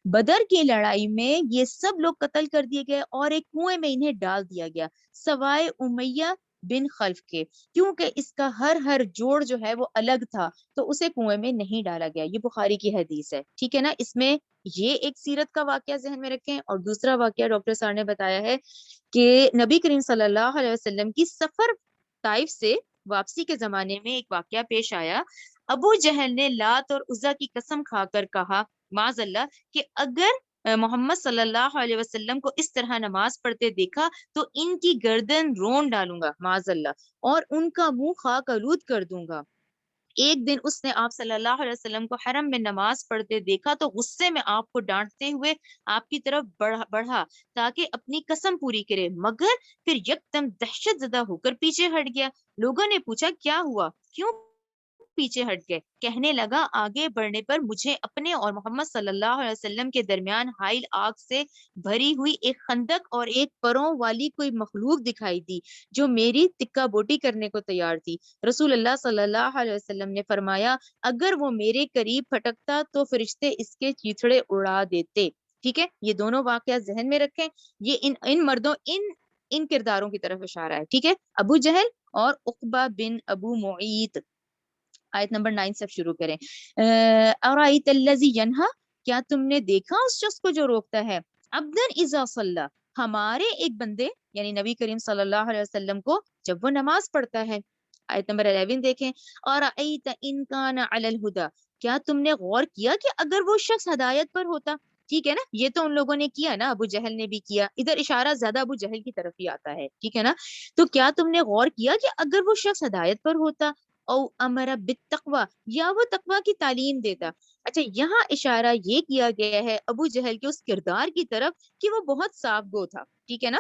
بدر کی لڑائی میں یہ سب لوگ قتل کر دیے گئے اور ایک کنویں میں انہیں ڈال دیا گیا، سوائے امیہ بن خلف کے، کیونکہ اس کا ہر جوڑ جو ہے وہ الگ تھا، تو اسے کنویں میں نہیں ڈالا گیا۔ یہ بخاری کی حدیث ہے، ٹھیک ہے نا۔ اس میں یہ ایک سیرت کا واقعہ ذہن میں رکھیں، اور دوسرا واقعہ ڈاکٹر صاحب نے بتایا ہے کہ نبی کریم صلی اللہ علیہ وسلم کی سفر طائف سے واپسی کے زمانے میں ایک واقعہ پیش آیا۔ ابو جہل نے لات اور عزا کی قسم کھا کر کہا معاذ اللہ کہ اگر محمد صلی اللہ علیہ وسلم کو اس طرح نماز پڑھتے دیکھا تو ان کی گردن رون ڈالوں گا معاذ اللہ، اور ان کا منہ خاک آلود کر دوں گا۔ ایک دن اس نے آپ صلی اللہ علیہ وسلم کو حرم میں نماز پڑھتے دیکھا تو غصے میں آپ کو ڈانٹتے ہوئے آپ کی طرف بڑھا تاکہ اپنی قسم پوری کرے، مگر پھر یکدم دہشت زدہ ہو کر پیچھے ہٹ گیا۔ لوگوں نے پوچھا کیا ہوا، کیوں پیچھے ہٹ گئے؟ کہنے لگا آگے بڑھنے پر مجھے اپنے اور محمد صلی اللہ علیہ وسلم کے درمیان حائل آگ سے بھری ہوئی ایک خندق اور ایک پروں والی کوئی مخلوق دکھائی دی جو میری تکا بوٹی کرنے کو تیار تھی۔ رسول اللہ صلی اللہ علیہ وسلم نے فرمایا اگر وہ میرے قریب پھٹکتا تو فرشتے اس کے چیتھڑے اڑا دیتے۔ ٹھیک ہے، یہ دونوں واقعات ذہن میں رکھیں، یہ ان مردوں ان کرداروں کی طرف اشارہ ہے، ٹھیک ہے، ابو جہل اور عقبہ بن ابو معیط۔ آیت نمبر 9 سے شروع کریں۔ ارائیت الذی ینہا، کیا تم نے دیکھا اس شخص کو جو روکتا ہے، عبدن اذا صلی، ہمارے ایک بندے یعنی نبی کریم صلی اللہ علیہ وسلم کو جب وہ نماز پڑھتا ہے۔ آیت نمبر 11 دیکھیں، ارائیت ان کان علی الہدی، کیا تم نے غور کیا کہ اگر وہ شخص ہدایت پر ہوتا؟ ٹھیک ہے نا، یہ تو ان لوگوں نے کیا نا، ابو جہل نے بھی کیا، ادھر اشارہ زیادہ ابو جہل کی طرف ہی آتا ہے، ٹھیک ہے نا۔ تو کیا تم نے غور کیا کہ اگر وہ شخص ہدایت پر ہوتا، او امر بالتقوی، یا وہ تقوی کی تعلیم دیتا۔ اچھا، یہاں اشارہ یہ کیا گیا ہے ابو جہل کے اس کردار کی طرف کہ وہ بہت صاف گو تھا، ٹھیک ہے نا،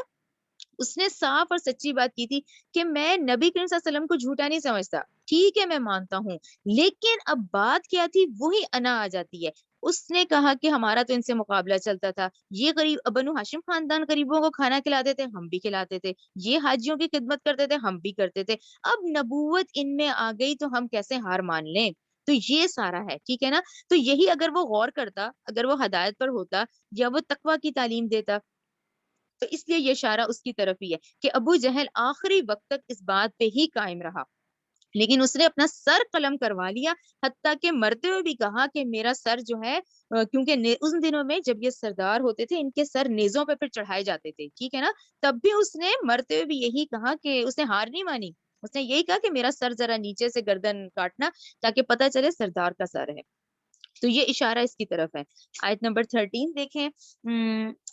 اس نے صاف اور سچی بات کی تھی کہ میں نبی کریم صلی اللہ علیہ وسلم کو جھوٹا نہیں سمجھتا، ٹھیک ہے میں مانتا ہوں، لیکن اب بات کیا تھی وہی انا آ جاتی ہے۔ اس نے کہا کہ ہمارا تو ان سے مقابلہ چلتا تھا، یہ غریب بنو ہاشم خاندان غریبوں کو کھانا کھلاتے تھے، ہم بھی کھلاتے تھے، یہ حاجیوں کی خدمت کرتے تھے، ہم بھی کرتے تھے، اب نبوت ان میں آ گئی تو ہم کیسے ہار مان لیں؟ تو یہ سارا ہے، ٹھیک ہے نا۔ تو یہی اگر وہ غور کرتا، اگر وہ ہدایت پر ہوتا یا وہ تقوی کی تعلیم دیتا، تو اس لیے یہ اشارہ اس کی طرف ہی ہے کہ ابو جہل آخری وقت تک اس بات پہ ہی قائم رہا، لیکن اس نے اپنا سر قلم کروا لیا، حتیٰ کہ مرتے ہوئے بھی کہا کہ میرا سر جو ہے کیونکہ ان دنوں میں جب یہ سردار ہوتے تھے ان کے سر نیزوں پہ پھر چڑھائے جاتے تھے، ٹھیک ہے نا، تب بھی اس نے مرتے ہوئے بھی یہی کہا کہ اس نے ہار نہیں مانی، اس نے یہی کہا کہ میرا سر ذرا نیچے سے گردن کاٹنا تاکہ پتہ چلے سردار کا سر ہے۔ تو یہ اشارہ اس کی طرف ہے۔ آیت نمبر 13 دیکھیں،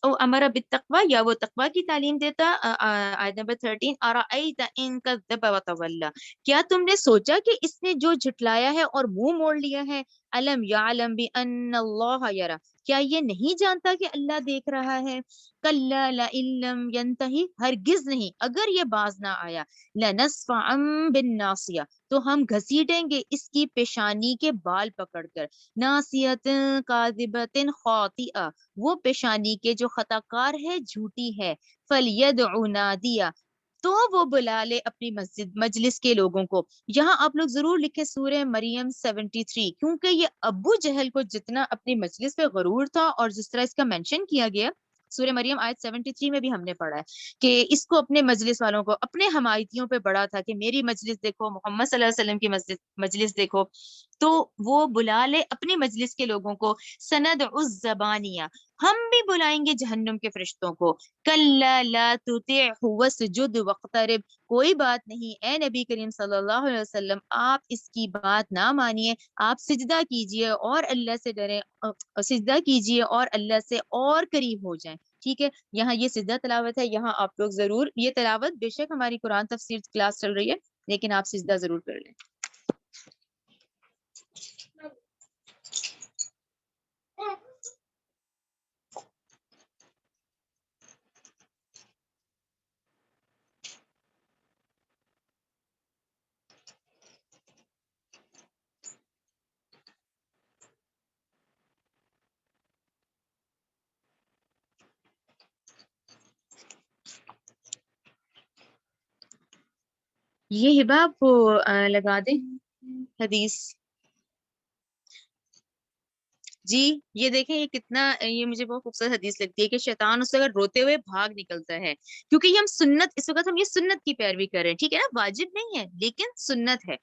او امر بالتقوی، یا وہ تقوی کی تعلیم دیتا۔ آیت نمبر 13، ارائیت ان کذب وتولی، کیا تم نے سوچا کہ اس نے جو جھٹلایا ہے اور منہ موڑ لیا ہے، علم یعلم بان اللہ یری، کیا یہ نہیں جانتا کہ اللہ دیکھ رہا ہے؟ کلا لئن لم ینتہی، ہرگز نہیں اگر یہ باز نہ آیا، لنصفعا بالناصیہ، تو ہم گھسیٹیں گے اس کی پیشانی کے بال پکڑ کر، ناصیت کاذبۃ خاطئہ، وہ پیشانی کے جو خطا کار ہے، جھوٹی ہے، فلیدع نادیہ، تو وہ بلا لے اپنی مسجد مجلس کے لوگوں کو۔ یہاں آپ لوگ ضرور لکھیں سورہ مریم 73، کیونکہ یہ ابو جہل کو جتنا اپنی مجلس پہ غرور تھا، اور جس طرح اس کا مینشن کیا گیا سورہ مریم آیت 73 میں بھی ہم نے پڑھا ہے کہ اس کو اپنے مجلس والوں کو، اپنے حمایتیوں پہ بڑا تھا کہ میری مجلس دیکھو، محمد صلی اللہ علیہ وسلم کی مجلس دیکھو، تو وہ بلا لے اپنی مجلس کے لوگوں کو، سند الزبانیہ، ہم بھی بلائیں گے جہنم کے فرشتوں کو، کلا لا تطعہ واسجد واقترب، کوئی بات نہیں اے نبی کریم صلی اللہ علیہ وسلم، آپ اس کی بات نہ مانیے، آپ سجدہ کیجئے اور اللہ سے ڈریں، سجدہ کیجئے اور اللہ سے اور قریب ہو جائیں، ٹھیک ہے۔ یہاں یہ سجدہ تلاوت ہے، یہاں آپ لوگ ضرور یہ تلاوت، بے شک ہماری قرآن تفسیر کلاس چل رہی ہے لیکن آپ سجدہ ضرور کر لیں۔ یہ ہبا آپ کو لگا دیں حدیث. جی یہ دیکھیں یہ کتنا، یہ مجھے بہت خوبصورت حدیث لگتی ہے کہ شیطان اس سے اگر روتے ہوئے بھاگ نکلتا ہے، کیونکہ یہ ہم سنت، اس وقت ہم یہ سنت کی پیروی کر رہے ہیں، ٹھیک ہے نا، واجب نہیں ہے لیکن سنت ہے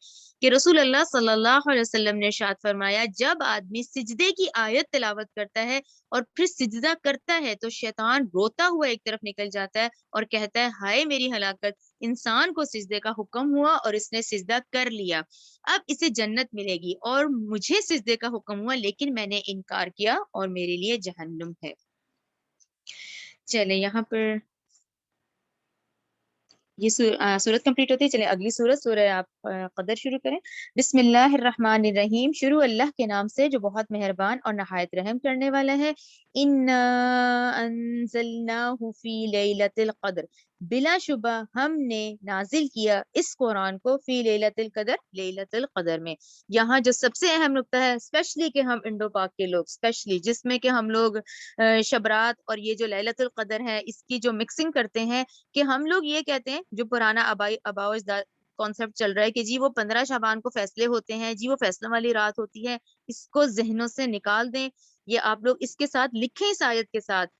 کہ رسول اللہ صلی اللہ علیہ وسلم نے ارشاد فرمایا جب آدمی سجدے کی آیت تلاوت کرتا ہے اور پھر سجدہ کرتا ہے تو شیطان روتا ہوا ایک طرف نکل جاتا ہے اور کہتا ہے ہائے میری ہلاکت، انسان کو سجدے کا حکم ہوا اور اس نے سجدہ کر لیا، اب اسے جنت ملے گی اور مجھے سجدے کا حکم ہوا لیکن میں نے انکار کیا اور میرے لیے جہنم ہے. چلے یہاں پر یہ سورت کمپلیٹ ہوتی ہے. چلے اگلی سورت، سورہ آپ قدر شروع کریں. بسم اللہ الرحمن الرحیم، شروع اللہ کے نام سے جو بہت مہربان اور نہایت رحم کرنے والا ہے. انا انزلناہ فی لیلۃ القدر، بلا شبہ ہم نے نازل کیا اس قرآن کو فی لیلۃ القدر، لیلۃ القدر میں. یہاں جو سب سے اہم نقطہ ہے اسپیشلی کہ ہم انڈو پاک کے لوگ اسپیشلی، جس میں کہ ہم لوگ شبرات اور یہ جو لیلۃ القدر ہے اس کی جو مکسنگ کرتے ہیں، کہ ہم لوگ یہ کہتے ہیں جو پرانا آباؤ اجداد کانسیپٹ چل رہا ہے کہ جی وہ 15 شعبان کو فیصلے ہوتے ہیں، جی وہ فیصلوں والی رات ہوتی ہے، اس کو ذہنوں سے نکال دیں. یہ آپ لوگ اس کے ساتھ لکھیں، اس آیت کے ساتھ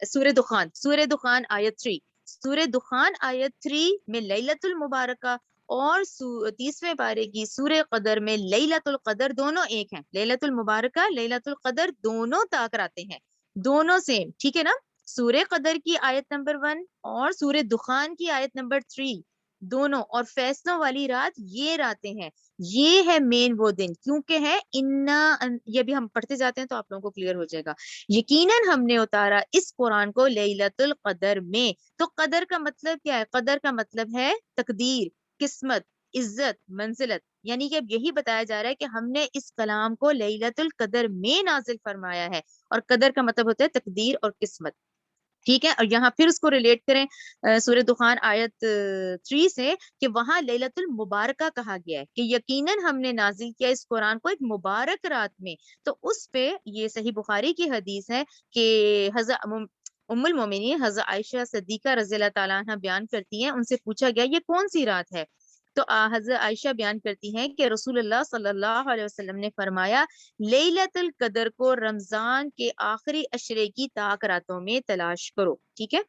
سورہ دخان، سورہ دخان آیت 3، سورہ دخان آیت 3 میں لیلۃ المبارکہ اور 30ویں پارے کی سورہ قدر میں لیلۃ القدر دونوں ایک ہیں. لیلۃ المبارکہ، لیلۃ القدر دونوں طاقت آتے ہیں، دونوں سیم، ٹھیک ہے نا. سورہ قدر کی آیت نمبر 1 اور سورہ دخان کی آیت نمبر 3 دونوں، اور فیصلوں والی رات یہ راتیں ہیں. یہ ہے مین وہ دن، کیونکہ ہے یہ بھی ہم پڑھتے جاتے ہیں تو آپ لوگوں کو کلیئر ہو جائے گا. یقیناً ہم نے اتارا اس قرآن کو لیلۃ القدر میں. تو قدر کا مطلب کیا ہے؟ قدر کا مطلب ہے تقدیر، قسمت، عزت، منزلت. یعنی کہ اب یہی بتایا جا رہا ہے کہ ہم نے اس کلام کو لیلۃ القدر میں نازل فرمایا ہے، اور قدر کا مطلب ہوتا ہے تقدیر اور قسمت، ٹھیک ہے. اور یہاں پھر اس کو ریلیٹ کریں سورہ دخان آیت 3 سے، کہ وہاں لیلۃ المبارکہ کہا گیا ہے کہ یقیناً ہم نے نازل کیا اس قرآن کو ایک مبارک رات میں. تو اس پہ یہ صحیح بخاری کی حدیث ہے کہ حضرت ام المومنین حضرت عائشہ صدیقہ رضی اللہ تعالیٰ عنہ بیان کرتی ہیں، ان سے پوچھا گیا یہ کون سی رات ہے؟ تو حضرت عائشہ بیان کرتی ہیں کہ رسول اللہ صلی اللہ علیہ وسلم نے فرمایا لیلۃ القدر کو رمضان کے آخری عشرے کی طاق راتوں میں تلاش کرو، ٹھیک ہے.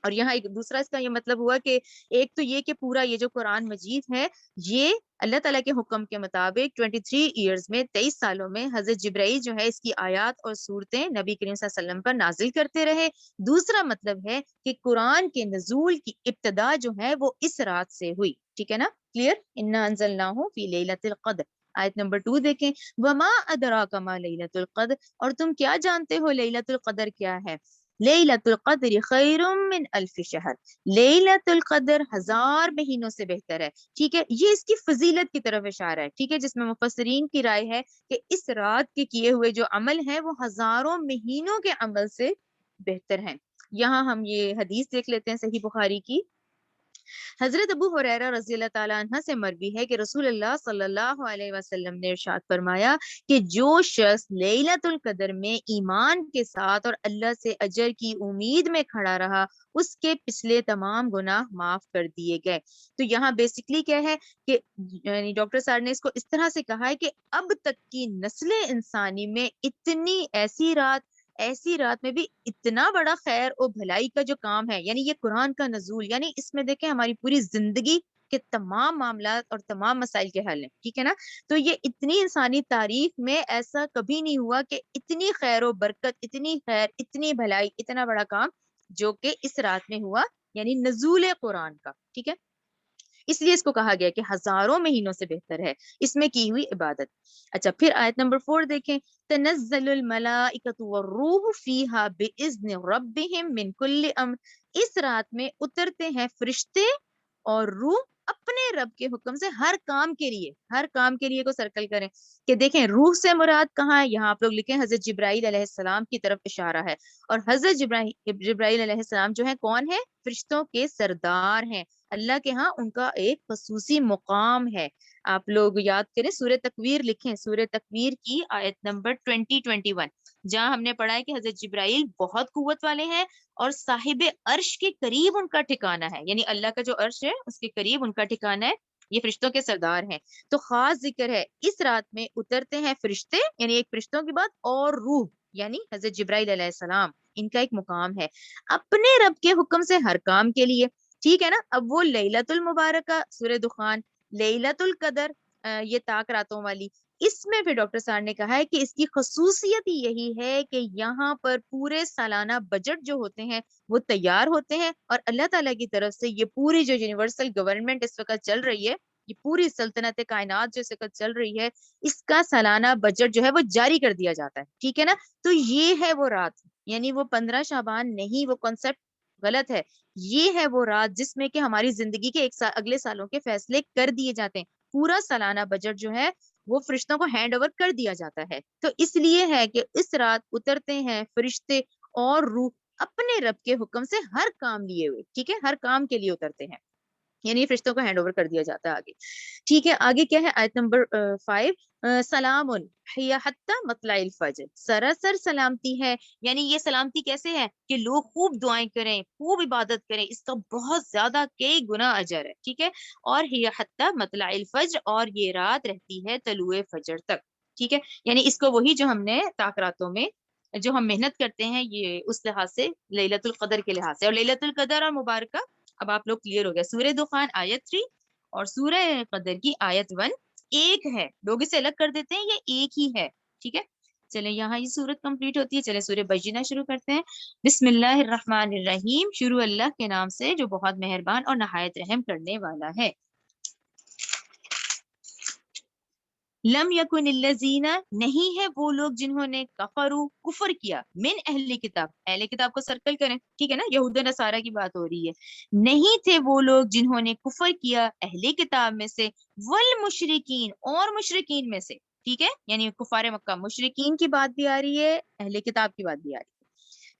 اور یہاں ایک دوسرا اس کا یہ مطلب ہوا کہ ایک تو یہ کہ پورا یہ جو قرآن مجید ہے یہ اللہ تعالیٰ کے حکم کے مطابق 23 ایئرز میں 23 سالوں میں حضرت جبرائیل جو ہے اس کی آیات اور صورتیں نبی کریم صلی اللہ علیہ وسلم پر نازل کرتے رہے. دوسرا مطلب ہے کہ قرآن کے نزول کی ابتدا جو ہے وہ اس رات سے ہوئی، ٹھیک ہے نا، کلیئر. انا انزلناہ فی لیلۃ القدر. آیت نمبر 2 دیکھیں، وما ادراک ما لیلۃ القدر، اور تم کیا جانتے ہو لیلۃ القدر کیا ہے؟ لیلۃ القدر خیر من الف شہر، لیلۃ القدر 1000 مہینوں سے بہتر ہے، ٹھیک ہے. یہ اس کی فضیلت کی طرف اشارہ ہے، ٹھیک ہے، جس میں مفسرین کی رائے ہے کہ اس رات کے کیے ہوئے جو عمل ہیں وہ ہزاروں مہینوں کے عمل سے بہتر ہیں. یہاں ہم یہ حدیث دیکھ لیتے ہیں صحیح بخاری کی. حضرت ابو ہریرہ رضی اللہ تعالیٰ عنہ سے مروی ہے کہ رسول اللہ صلی اللہ علیہ وسلم نے ارشاد فرمایا کہ جو شخص لیلۃ القدر میں ایمان کے ساتھ اور اللہ سے اجر کی امید میں کھڑا رہا اس کے پچھلے تمام گناہ معاف کر دیے گئے. تو یہاں بیسکلی کیا ہے کہ یعنی ڈاکٹر صاحب نے اس کو اس طرح سے کہا ہے کہ اب تک کی نسل انسانی میں اتنی ایسی رات میں بھی اتنا بڑا خیر اور بھلائی کا جو کام ہے، یعنی یہ قرآن کا نزول، یعنی اس میں دیکھیں ہماری پوری زندگی کے تمام معاملات اور تمام مسائل کے حل ہیں، ٹھیک ہے نا. تو یہ اتنی انسانی تاریخ میں ایسا کبھی نہیں ہوا کہ اتنی خیر و برکت، اتنی خیر، اتنی بھلائی، اتنا بڑا کام جو کہ اس رات میں ہوا، یعنی نزول قرآن کا، ٹھیک ہے. اس لیے اس کو کہا گیا کہ ہزاروں مہینوں سے بہتر ہے اس میں کی ہوئی عبادت. اچھا پھر آیت نمبر 4 دیکھیں، تنزل الملائکۃ والروح فیہا باذن ربہم من کل امر، اس رات میں اترتے ہیں فرشتے اور روح اپنے رب کے حکم سے ہر کام کے لیے. ہر کام کے لیے کو سرکل کریں کہ دیکھیں روح سے مراد کہاں ہے، یہاں آپ لوگ لکھیں حضرت جبرائیل علیہ السلام کی طرف اشارہ ہے. اور حضرت جبرائیل علیہ السلام جو ہے کون ہے؟ فرشتوں کے سردار ہیں. اللہ کے ہاں ان کا ایک خصوصی مقام ہے. آپ لوگ یاد کریں، سورہ تکویر لکھیں، سورہ تکویر کی آیت نمبر 20-21. جہاں ہم نے پڑھا ہے کہ حضرت جبرائیل بہت قوت والے ہیں اور صاحب عرش کے قریب ان کا ٹھکانہ ہے، یعنی اللہ کا جو عرش ہے اس کے قریب ان کا ٹھکانہ ہے، یہ فرشتوں کے سردار ہیں۔ تو خاص ذکر ہے اس رات میں اترتے ہیں فرشتے، یعنی ایک فرشتوں کی بات، اور روح یعنی حضرت جبرائیل علیہ السلام، ان کا ایک مقام ہے اپنے رب کے حکم سے ہر کام کے لیے، ٹھیک ہے نا۔ اب وہ لیلۃ المبارکہ سورہ دخان، لیلۃ القدر یہ طاق راتوں والی، اس میں پھر ڈاکٹر صاحب نے کہا ہے کہ اس کی خصوصیت ہی یہی ہے کہ یہاں پر پورے سالانہ بجٹ جو ہوتے ہیں وہ تیار ہوتے ہیں، اور اللہ تعالیٰ کی طرف سے یہ پوری جو یونیورسل گورنمنٹ اس وقت چل رہی ہے، یہ پوری سلطنت کائنات جو اس وقت چل رہی ہے، اس کا سالانہ بجٹ جو ہے وہ جاری کر دیا جاتا ہے، ٹھیک ہے نا۔ تو یہ ہے وہ رات، یعنی وہ 15 شعبان نہیں، وہ کانسیپٹ غلط ہے، یہ ہے وہ رات جس میں کہ ہماری زندگی کے اگلے سالوں کے فیصلے کر دیے جاتے ہیں، پورا سالانہ بجٹ جو ہے وہ فرشتوں کو ہینڈ اوور کر دیا جاتا ہے۔ تو اس لیے ہے کہ اس رات اترتے ہیں فرشتے اور روح اپنے رب کے حکم سے ہر کام لیے ہوئے، ٹھیک ہے، ہر کام کے لیے اترتے ہیں، یعنی فرشتوں کو ہینڈ اوور کر دیا جاتا ہے آگے، ٹھیک ہے۔ آگے کیا ہے آیت نمبر 5، سلام ہی حتی مطلع الفجر، سراسر سلامتی ہے، یعنی یہ سلامتی کیسے ہے کہ لوگ خوب دعائیں کریں، خوب عبادت کریں، اس کا بہت زیادہ کئی گنا اجر ہے، ٹھیک ہے۔ اور ہی حتی مطلع الفجر، اور یہ رات رہتی ہے طلوع فجر تک، ٹھیک ہے، یعنی اس کو وہی جو ہم نے طاق راتوں میں جو ہم محنت کرتے ہیں یہ اس لحاظ سے لیلۃ القدر کے لحاظ سے، اور لیلۃ القدر اور مبارکہ اب آپ لوگ کلیئر ہو گیا، سورہ دخان آیت 3 اور سورہ قدر کی آیت 1 ایک ہے، لوگ اسے الگ کر دیتے ہیں، یہ ایک ہی ہے، ٹھیک ہے۔ چلیں یہاں یہ سورت کمپلیٹ ہوتی ہے، چلیں سورہ بینہ شروع کرتے ہیں۔ بسم اللہ الرحمن الرحیم، شروع اللہ کے نام سے جو بہت مہربان اور نہایت رحم کرنے والا ہے۔ لم یکن الذین، نہیں ہے وہ لوگ جنہوں نے کفروا، کفر کیا، من اہل کتاب، اہل کتاب کو سرکل کریں، ٹھیک ہے نا، یہود و نصارہ کی بات ہو رہی ہے، نہیں تھے وہ لوگ جنہوں نے کفر کیا اہل کتاب میں سے، والمشرکین، اور مشرکین میں سے، ٹھیک ہے، یعنی کفار مکہ، مشرکین کی بات بھی آ رہی ہے، اہل کتاب کی بات بھی آ رہی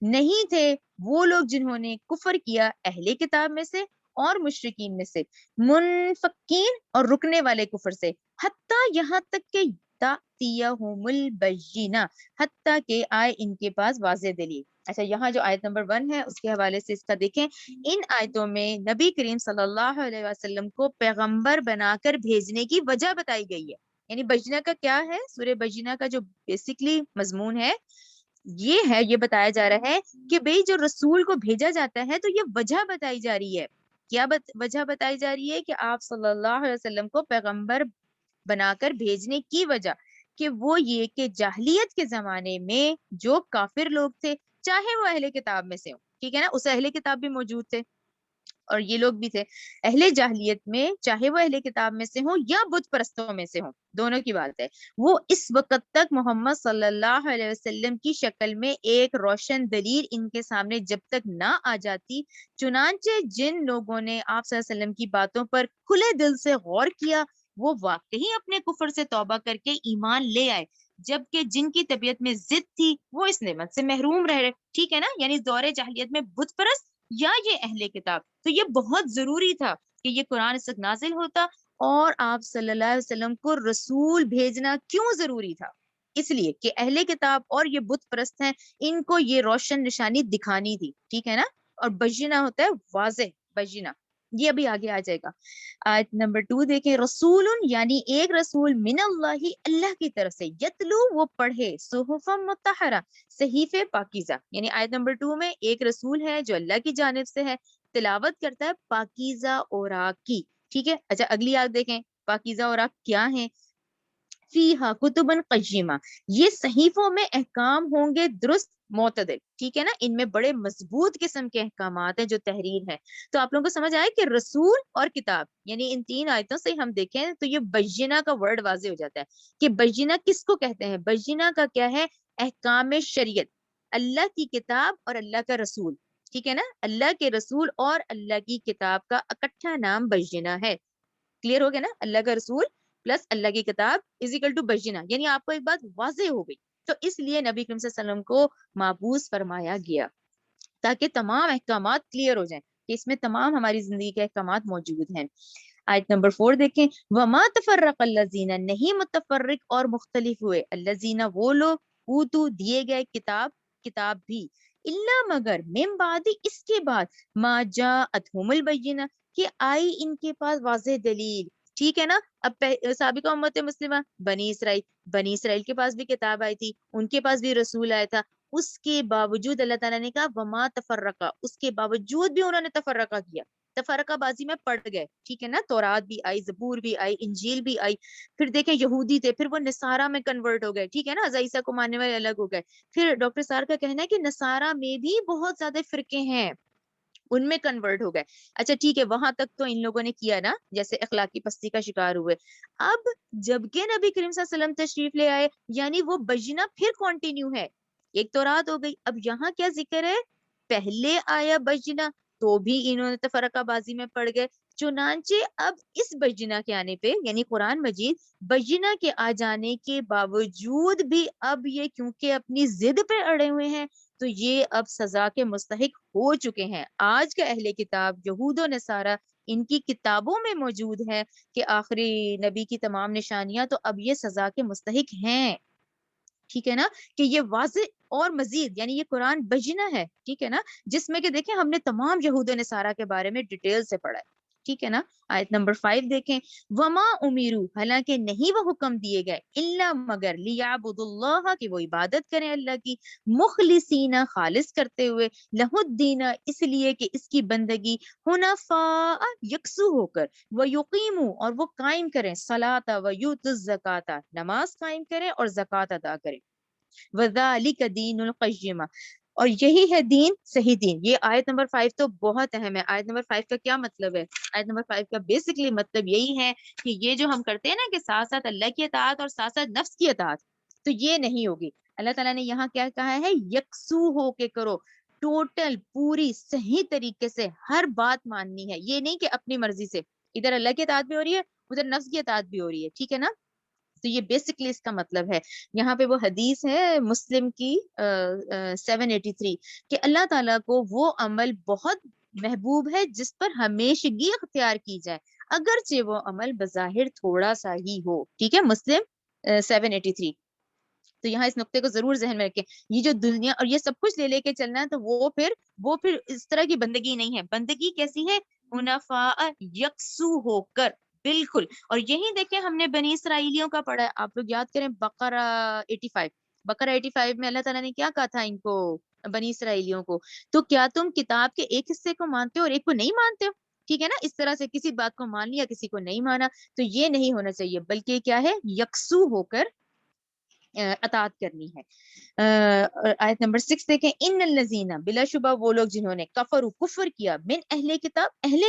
ہے، نہیں تھے وہ لوگ جنہوں نے کفر کیا اہل کتاب میں سے اور مشرکین میں سے، منفقین، اور رکنے والے کفر سے، حتیٰ یہاں تک کہ تأتیہم البینہ، حتیٰ کہ آئے ان کے پاس واضح دلیل۔ اچھا یہاں جو آیت نمبر 1 ہے اس کے حوالے سے اس کا دیکھیں، ان آیتوں میں نبی کریم صلی اللہ علیہ وسلم کو پیغمبر بنا کر بھیجنے کی وجہ بتائی گئی ہے، یعنی بینہ کا کیا ہے، سورہ بینہ کا جو بیسیکلی مضمون ہے یہ ہے، یہ بتایا جا رہا ہے کہ بھئی جو رسول کو بھیجا جاتا ہے تو یہ وجہ بتائی جا رہی ہے، کیا وجہ بتائی جا رہی ہے کہ آپ صلی اللہ علیہ وسلم کو پیغمبر بنا کر بھیجنے کی وجہ کہ وہ یہ کہ جاہلیت کے زمانے میں جو کافر لوگ تھے، چاہے وہ اہل کتاب میں سے ہوں، ٹھیک ہے نا، اس اہل کتاب بھی موجود تھے اور یہ لوگ بھی تھے، اہل جاہلیت میں چاہے وہ اہل کتاب میں سے ہوں یا بت پرستوں میں سے ہوں، دونوں کی بات ہے، وہ اس وقت تک محمد صلی اللہ علیہ وسلم کی شکل میں ایک روشن دلیل ان کے سامنے جب تک نہ آ جاتی، چنانچہ جن لوگوں نے آپ صلی اللہ علیہ وسلم کی باتوں پر کھلے دل سے غور کیا وہ واقعی اپنے کفر سے توبہ کر کے ایمان لے آئے، جبکہ جن کی طبیعت میں ضد تھی وہ اس نعمت سے محروم رہے، ٹھیک ہے نا، یعنی دور جاہلیت میں بت پرست یا یہ اہل کتاب، تو یہ بہت ضروری تھا کہ یہ قرآن اس وقت نازل ہوتا، اور آپ صلی اللہ علیہ وسلم کو رسول بھیجنا کیوں ضروری تھا، اس لیے کہ اہل کتاب اور یہ بت پرست ہیں، ان کو یہ روشن نشانی دکھانی تھی، ٹھیک ہے نا، اور بینہ ہوتا ہے واضح، بینہ، یہ ابھی آگے آ جائے گا۔ آیت نمبر 2 دیکھیں، رسول یعنی ایک رسول، من اللہ، اللہ کی طرف سے، یتلو وہ پڑھے، صحف مطہرہ، صحیفے پاکیزہ، یعنی آیت نمبر 2 میں ایک رسول ہے جو اللہ کی جانب سے ہے، تلاوت کرتا ہے پاکیزہ اوراق کی، ٹھیک ہے۔ اچھا اگلی آیت دیکھیں، پاکیزہ اوراق کیا ہیں، فیہا کتب قیمہ، یہ صحیفوں میں احکام ہوں گے درست معتدل، ٹھیک ہے نا، ان میں بڑے مضبوط قسم کے احکامات ہیں جو تحریر ہے۔ تو آپ لوگوں کو سمجھ آئے کہ رسول اور کتاب، یعنی ان 3 آیتوں سے ہم دیکھیں تو یہ بینہ کا ورڈ واضح ہو جاتا ہے کہ بینہ کس کو کہتے ہیں، بینہ کا کیا ہے، احکام شریعت، اللہ کی کتاب اور اللہ کا رسول، ٹھیک ہے نا، اللہ کے رسول اور اللہ کی کتاب کا اکٹھا نام بینہ ہے، کلیئر ہو گیا نا، اللہ کا رسول پلس اللہ کی کتاب از اکول ٹو بینہ، یعنی آپ کو ایک بات واضح ہو گئی، تو اس لیے نبی کریم صلی اللہ علیہ وسلم کو مابعوث فرمایا گیا تاکہ تمام احکامات کلیئر ہو جائیں کہ اس میں تمام ہماری زندگی کے احکامات موجود ہیں۔ آیت نمبر 4 دیکھیں، وما تفرق الذین، نہیں متفرق اور مختلف ہوئے، الذین وہ لوگ، اوتو دیے گئے کتاب بھی، الا مگر من بعد اس کے بعد، ما جاءتہم البینہ کہ آئی ان کے پاس واضح دلیل، ٹھیک ہے نا. اب سابقہ امت مسلمہ بنی اسرائیل کے پاس بھی کتاب آئی تھی، ان کے پاس بھی رسول آیا تھا، اس کے باوجود اللہ تعالیٰ نے کہا وما تفرقہ، اس کے باوجود بھی انہوں نے تفرقہ کیا، تفرقہ بازی میں پڑ گئے، ٹھیک ہے نا. تورات بھی آئی، زبور بھی آئی، انجیل بھی آئی، پھر دیکھیں یہودی تھے، پھر وہ نصارہ میں کنورٹ ہو گئے، ٹھیک ہے نا، عیسیٰ کو ماننے والے الگ ہو گئے. پھر ڈاکٹر سار کا کہنا ہے کہ نصارہ میں بھی بہت زیادہ فرقے ہیں، ان میں کنورٹ ہو گئے. اچھا ٹھیک ہے، وہاں تک تو ان لوگوں نے کیا نا، جیسے اخلاقی پستی کا شکار ہوئے. اب جبکہ نبی کریم صلی اللہ علیہ وسلم تشریف لے آئے، یعنی وہ بجنا پھر کنٹینیو ہے. ایک تو رات ہو گئی، اب یہاں کیا ذکر ہے، پہلے آیا بجنا تو بھی انہوں نے تفرقہ بازی میں پڑ گئے. چنانچہ اب اس بجنا کے آنے پہ، یعنی قرآن مجید بجنا کے آ جانے کے باوجود بھی اب یہ کیونکہ اپنی ضد پہ اڑے ہوئے ہیں تو یہ اب سزا کے مستحق ہو چکے ہیں. آج کا اہل کتاب یہود و نصارہ، ان کی کتابوں میں موجود ہے کہ آخری نبی کی تمام نشانیاں، تو اب یہ سزا کے مستحق ہیں، ٹھیک ہے نا. کہ یہ واضح اور مزید، یعنی یہ قرآن بجنا ہے، ٹھیک ہے نا، جس میں کہ دیکھیں ہم نے تمام یہود و نصارہ کے بارے میں ڈیٹیل سے پڑھا ہے، ٹھیک ہے نا. آیت نمبر 5 دیکھیں، وما امیرو، حالانکہ نہیں وہ حکم دیے گئے، الا مگر، لیعبدوا اللہ، کہ وہ عبادت کریں اللہ کی، مخلصین، خالص کرتے ہوئے، لہ الدین، اس لیے کہ اس کی بندگی، حنفاء، یکسو ہو کر، ویقیموا، اور وہ قائم کریں، صلاۃ ویؤتوا الزکاۃ، نماز قائم کریں اور زکوٰۃ ادا کریں. وذالک دین القیمہ، اور یہی ہے دین، صحیح دین. یہ آیت نمبر 5 تو بہت اہم ہے. آیت نمبر 5 کا کیا مطلب ہے؟ آیت نمبر 5 کا بیسکلی مطلب یہی ہے کہ یہ جو ہم کرتے ہیں نا کہ ساتھ ساتھ اللہ کی اطاعت اور ساتھ ساتھ نفس کی اطاعت، تو یہ نہیں ہوگی. اللہ تعالیٰ نے یہاں کیا کہا ہے؟ یکسو ہو کے کرو، ٹوٹل، پوری، صحیح طریقے سے ہر بات ماننی ہے. یہ نہیں کہ اپنی مرضی سے، ادھر اللہ کی اطاعت بھی ہو رہی ہے، ادھر نفس کی اطاعت بھی ہو رہی ہے، ٹھیک ہے نا. تو یہ بیسکلی اس کا مطلب ہے. یہاں پہ وہ حدیث ہے مسلم کی 783 کہ اللہ تعالیٰ کو وہ عمل بہت محبوب ہے جس پر ہمیشگی اختیار کی جائے، اگرچہ وہ عمل بظاہر تھوڑا سا ہی ہو، ٹھیک ہے. مسلم 783. تو یہاں اس نقطے کو ضرور ذہن میں رکھیں. یہ جو دنیا اور یہ سب کچھ لے لے کے چلنا ہے تو وہ پھر اس طرح کی بندگی نہیں ہے. بندگی کیسی ہے؟ حنفاء، یکسو ہو کر، بالکل. اور یہی دیکھیں ہم نے بنی اسرائیلیوں کا پڑھا ہے، آپ لوگ یاد کریں بقرہ 85. بقرہ 85 میں اللہ تعالیٰ نے کیا کہا تھا ان کو، بنی اسرائیلیوں کو، تو کیا تم کتاب کے ایک حصے کو مانتے ہو اور ایک کو نہیں مانتے ہو؟ ٹھیک ہے نا. اس طرح سے کسی بات کو مان لیا، کسی کو نہیں مانا، تو یہ نہیں ہونا چاہیے، بلکہ کیا ہے؟ یکسو ہو کر اطاعت کرنی ہے. آیت نمبر 6 دیکھیں، ان الذین، بلا شبہ وہ لوگ جنہوں نے کفروا، کفر کیا، من اہل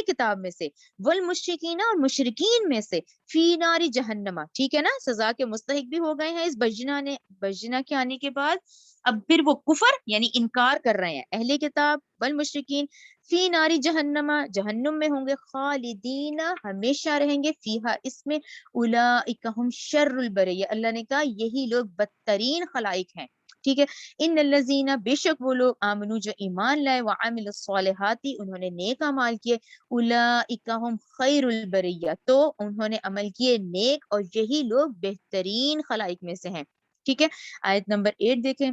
کتاب میں سے، والمشرکین، اور مشرکین میں سے، فی نار جہنم، ٹھیک ہے نا، سزا کے مستحق بھی ہو گئے ہیں اس بجنا کے آنے کے بعد. اب پھر وہ کفر یعنی انکار کر رہے ہیں، اہل کتاب والمشرکین، فی ناری جہنم، جہنم میں ہوں گے، خالدین، ہمیشہ رہیں گے، فیہا، اس میں، اولئک ہم شر البریہ، اللہ نے کہا یہی لوگ بدترین خلائق ہیں، ٹھیک ہے. ان الذین، بے شک وہ لوگ، آمنو، جو ایمان لائے، وعملوا الصالحات، انہوں نے نیک اعمال کیے، اولئک ہم خیر البریہ، تو انہوں نے عمل کیے نیک اور یہی لوگ بہترین خلائق میں سے ہیں، ٹھیک ہے. آیت نمبر 8 دیکھیں،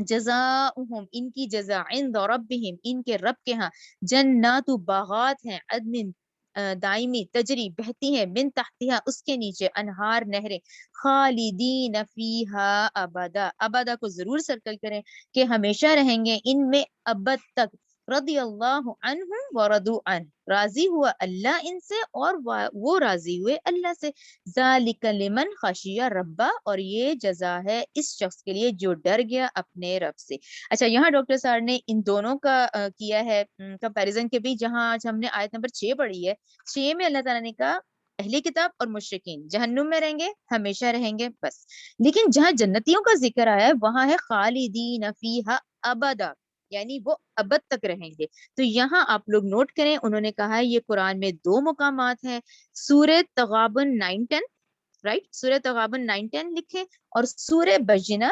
جزاؤہم، ان کی جزا، عند ربہم، ان کے رب کے ہاں، جنات، باغات ہیں، عدن، دائمی، تجری، بہتی ہیں، من تحتہا، اس کے نیچے، انہار، نہریں، خالدین فیہا ابدا، ابدا کو ضرور سرکل کریں کہ ہمیشہ رہیں گے ان میں ابد تک. رضی اللہ عنہم ورضوا عنہ، راضی ہوا اللہ ان سے اور وہ راضی ہوئے اللہ سے. ذالک لمن خشی ربا، اور یہ جزا ہے اس شخص کے لیے جو ڈر گیا اپنے رب سے. اچھا، یہاں ڈاکٹر صاحب نے ان دونوں کا کیا ہے کمپیریزن کے بھی، جہاں آج ہم نے آیت نمبر 6 پڑھی ہے، 6 میں اللہ تعالیٰ نے کہا اہلی کتاب اور مشرکین جہنم میں رہیں گے، ہمیشہ رہیں گے، بس. لیکن جہاں جنتیوں کا ذکر آیا ہے وہاں ہے خالدین فیہا ابدا، یعنی وہ ابد تک رہیں گے. تو یہاں آپ لوگ نوٹ کریں، انہوں نے کہا ہے یہ قرآن میں 2 مقامات ہیں، سورہ تغابن 9-10، رائٹ، سورہ تغابن 9-10 لکھیں، اور سورہ بجنہ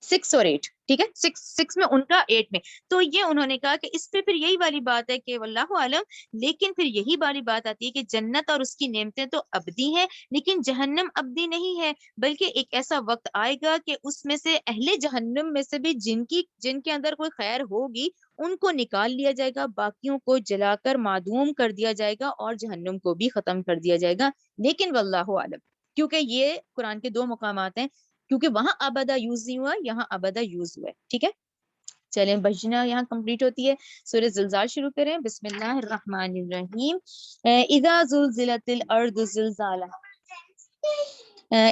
6 اور 8. ٹھیک ہے، 6 میں ان کا 8 میں. تو یہ انہوں نے کہا کہ اس پہ پھر یہی والی بات ہے کہ واللہ عالم. لیکن پھر یہی والی بات آتی ہے کہ جنت اور اس کی نعمتیں تو ابدی ہیں، لیکن جہنم ابدی نہیں ہے، بلکہ ایک ایسا وقت آئے گا کہ اس میں سے اہل جہنم میں سے بھی جن کے اندر کوئی خیر ہوگی ان کو نکال لیا جائے گا، باقیوں کو جلا کر معدوم کر دیا جائے گا اور جہنم کو بھی ختم کر دیا جائے گا. لیکن واللہ عالم، کیونکہ یہ قرآن کے 2 مقامات ہیں، کیونکہ وہاں ابدا یوز نہیں ہوا، یہاں ابدا یوز ہوا ہے. ٹھیک ہے، چلیں بجنا یہاں کمپلیٹ ہوتی ہے. سورہ زلزال شروع کریں. بسم اللہ الرحمن الرحیم. اذا زلزلت الارض زلزالها،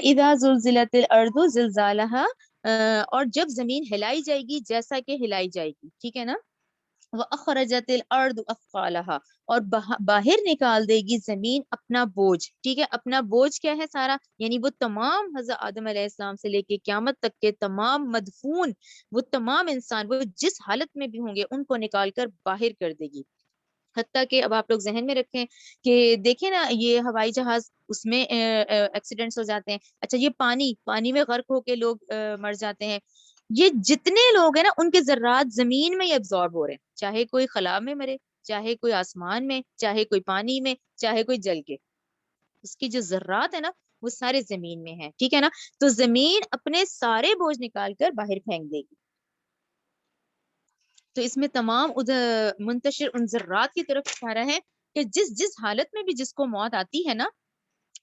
اذا زلزلت الارض زلزالها، اور جب زمین ہلائی جائے گی جیسا کہ ہلائی جائے گی. ٹھیک ہے نا. وَأَخْرَجَتِ الْأَرْضُ أَثْقَالَهَا، اور باہر نکال دے گی زمین اپنا بوجھ. ٹھیک ہے، اپنا بوجھ کیا ہے سارا، یعنی وہ تمام حضرت آدم علیہ السلام سے لے کے قیامت تک کے تمام مدفون، وہ تمام انسان وہ جس حالت میں بھی ہوں گے ان کو نکال کر باہر کر دے گی. حتیٰ کہ اب آپ لوگ ذہن میں رکھیں کہ دیکھیں نا یہ ہوائی جہاز، اس میں ایکسیڈنٹس ہو جاتے ہیں. اچھا یہ پانی میں غرق ہو کے لوگ مر جاتے ہیں. یہ جتنے لوگ ہیں نا ان کے ذرات زمین میں ہی ابزارب ہو رہے ہیں، چاہے کوئی خلا میں مرے، چاہے کوئی آسمان میں، چاہے کوئی پانی میں، چاہے کوئی جل کے، اس کی جو ذرات ہے نا وہ سارے زمین میں ہیں. ٹھیک ہے نا. تو زمین اپنے سارے بوجھ نکال کر باہر پھینک دے گی. تو اس میں تمام منتشر ان ذرات کی طرف اشارہ ہے کہ جس حالت میں بھی جس کو موت آتی ہے نا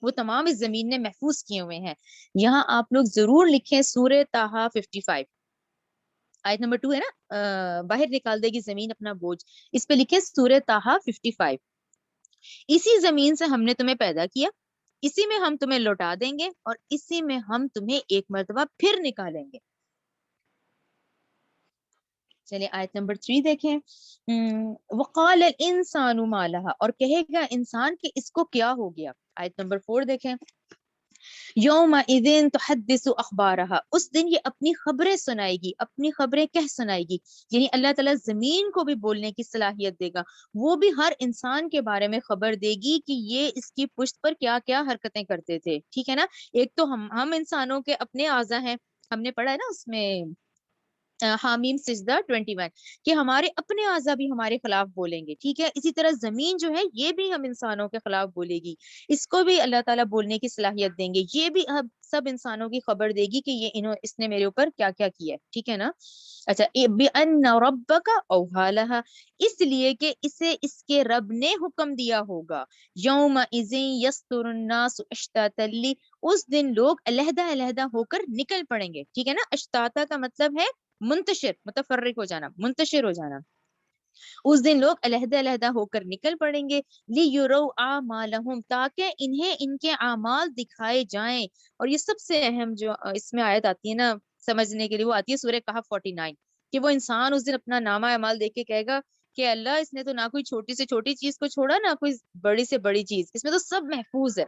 وہ تمام اس زمین نے محفوظ کیے ہوئے ہیں. یہاں آپ لوگ ضرور لکھیں سورہ طٰہٰ 55 آیت نمبر 2 ہے نا، باہر نکال دے گی زمین اپنا بوجھ، اس پہ لکھیں سورہ طٰہٰ 55. اسی زمین سے ہم نے تمہیں پیدا کیا، اسی میں ہم تمہیں لوٹا دیں گے اور اسی میں ہم تمہیں ایک مرتبہ پھر نکالیں گے. چلیے آیت نمبر 3 دیکھیں. وقال الانسان ما لها، اور کہے گا انسان کہ اس کو کیا ہو گیا. آیت نمبر 4 دیکھیں. یومئذ تحدث اخبارها، اس دن یہ اپنی خبریں سنائے گی، اپنی خبریں کہہ سنائے گی. یعنی اللہ تعالیٰ زمین کو بھی بولنے کی صلاحیت دے گا، وہ بھی ہر انسان کے بارے میں خبر دے گی کہ یہ اس کی پشت پر کیا کیا حرکتیں کرتے تھے. ٹھیک ہے نا. ایک تو ہم انسانوں کے اپنے اعضا ہیں، ہم نے پڑھا ہے نا اس میں حامیم سجدہ 21 کہ ہمارے اپنے اعضا بھی ہمارے خلاف بولیں گے. ٹھیک ہے. اسی طرح زمین جو ہے یہ بھی ہم انسانوں کے خلاف بولے گی، اس کو بھی اللہ تعالیٰ بولنے کی صلاحیت دیں گے، یہ بھی سب انسانوں کی خبر دے گی کہ یہ اس نے میرے اوپر کیا کیا کیا ہے. ٹھیک ہے نا. اچھا بِأَنَّ رَبَّكَ أَوْحَىٰ لَهَا، اس لیے کہ اسے اس کے رب نے حکم دیا ہوگا. يَوْمَئِذٍ يَصْدُرُ النَّاسُ أَشْتَاتًا، اس دن لوگ علیحدہ علیحدہ ہو کر نکل پڑیں گے. ٹھیک ہے نا. اشتاتا کا مطلب ہے منتشر، متفرق ہو جانا، منتشر ہو جانا. اس دن لوگ علیحدہ علیحدہ ہو کر نکل پڑیں گے. لِيُرَوْا أَعْمَالَهُمْ، تاکہ انہیں ان کے اعمال دکھائے جائیں. اور یہ سب سے اہم جو اس میں آیت آتی ہے نا سمجھنے کے لیے، وہ آتی ہے سورہ کہف 49 کہ وہ انسان اس دن اپنا نامہ اعمال دیکھ کے کہے گا کہ اللہ اس نے تو نہ کوئی چھوٹی سے چھوٹی چیز کو چھوڑا، نہ کوئی بڑی سے بڑی چیز، اس میں تو سب محفوظ ہے.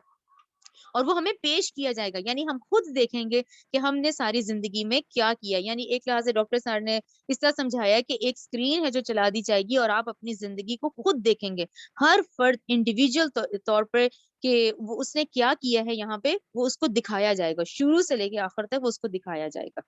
اور وہ ہمیں پیش کیا جائے گا، یعنی ہم خود دیکھیں گے کہ ہم نے ساری زندگی میں کیا کیا. یعنی ایک لحاظ سے ڈاکٹر صاحب نے اس طرح سمجھایا کہ ایک اسکرین ہے جو چلا دی جائے گی اور آپ اپنی زندگی کو خود دیکھیں گے، ہر فرد انڈیویجول طور پر کہ وہ اس نے کیا کیا ہے. یہاں پہ وہ اس کو دکھایا جائے گا، شروع سے لے کے آخر تک وہ اس کو دکھایا جائے گا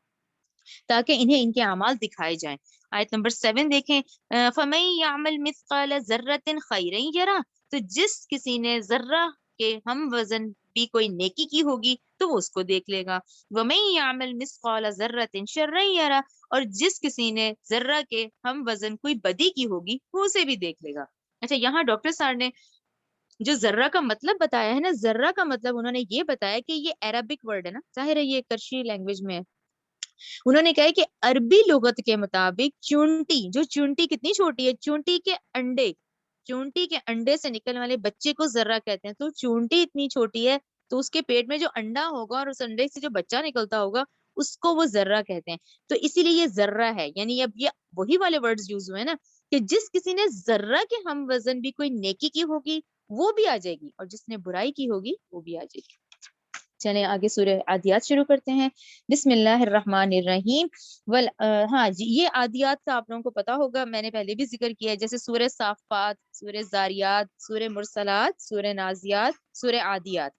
تاکہ انہیں ان کے اعمال دکھائے جائیں. آیت نمبر 7 دیکھیں. فَمَن يَعْمَلْ مِثْقَالَ ذَرَّةٍ خَيْرًا يَرَهُ، تو جس کسی نے ذرہ کے ہم وزن بھی کوئی نیکی کی ہوگی تو وہ اس کو دیکھ لے گا. وَمَن يَعْمَلْ مِثْقَالَ ذَرَّةٍ شَرًّا يَرَهُ، اور جس کسی نے ذرہ کے ہم وزن کوئی بدی کی ہوگی وہ اسے بھی دیکھ لے گا. اچھا یہاں ڈاکٹر صاحب نے جو ذرہ کا مطلب بتایا ہے نا، ذرہ کا مطلب انہوں نے یہ بتایا کہ یہ عربک ورڈ ہے نا، ظاہر ہے یہ کرشی لینگویج میں ہے. انہوں نے کہا کہ عربی لغت کے مطابق چونٹی، جو چونٹی کتنی چھوٹی ہے، چونٹی کے انڈے سے نکلنے والے بچے کو ذرہ کہتے ہیں. تو چونٹی اتنی چھوٹی ہے تو اس کے پیٹ میں جو انڈا ہوگا اور اس انڈے سے جو بچہ نکلتا ہوگا اس کو وہ ذرہ کہتے ہیں. تو اسی لیے یہ ذرہ ہے. یعنی اب یہ وہی والے ورڈز یوز ہوئے نا کہ جس کسی نے ذرہ کے ہم وزن بھی کوئی نیکی کی ہوگی وہ بھی آ جائے گی، اور جس نے برائی کی ہوگی وہ بھی آ جائے گی. چلیں آگے سورہ عادیات شروع کرتے ہیں. بسم اللہ الرحمن الرحیم. ہاں جی یہ عادیات کا آپ لوگوں کو پتا ہوگا، میں نے پہلے بھی ذکر کیا ہے، جیسے سورہ صافات، سورہ زاریات، سورہ مرسلات، سورہ نازیات، سورہ عادیات.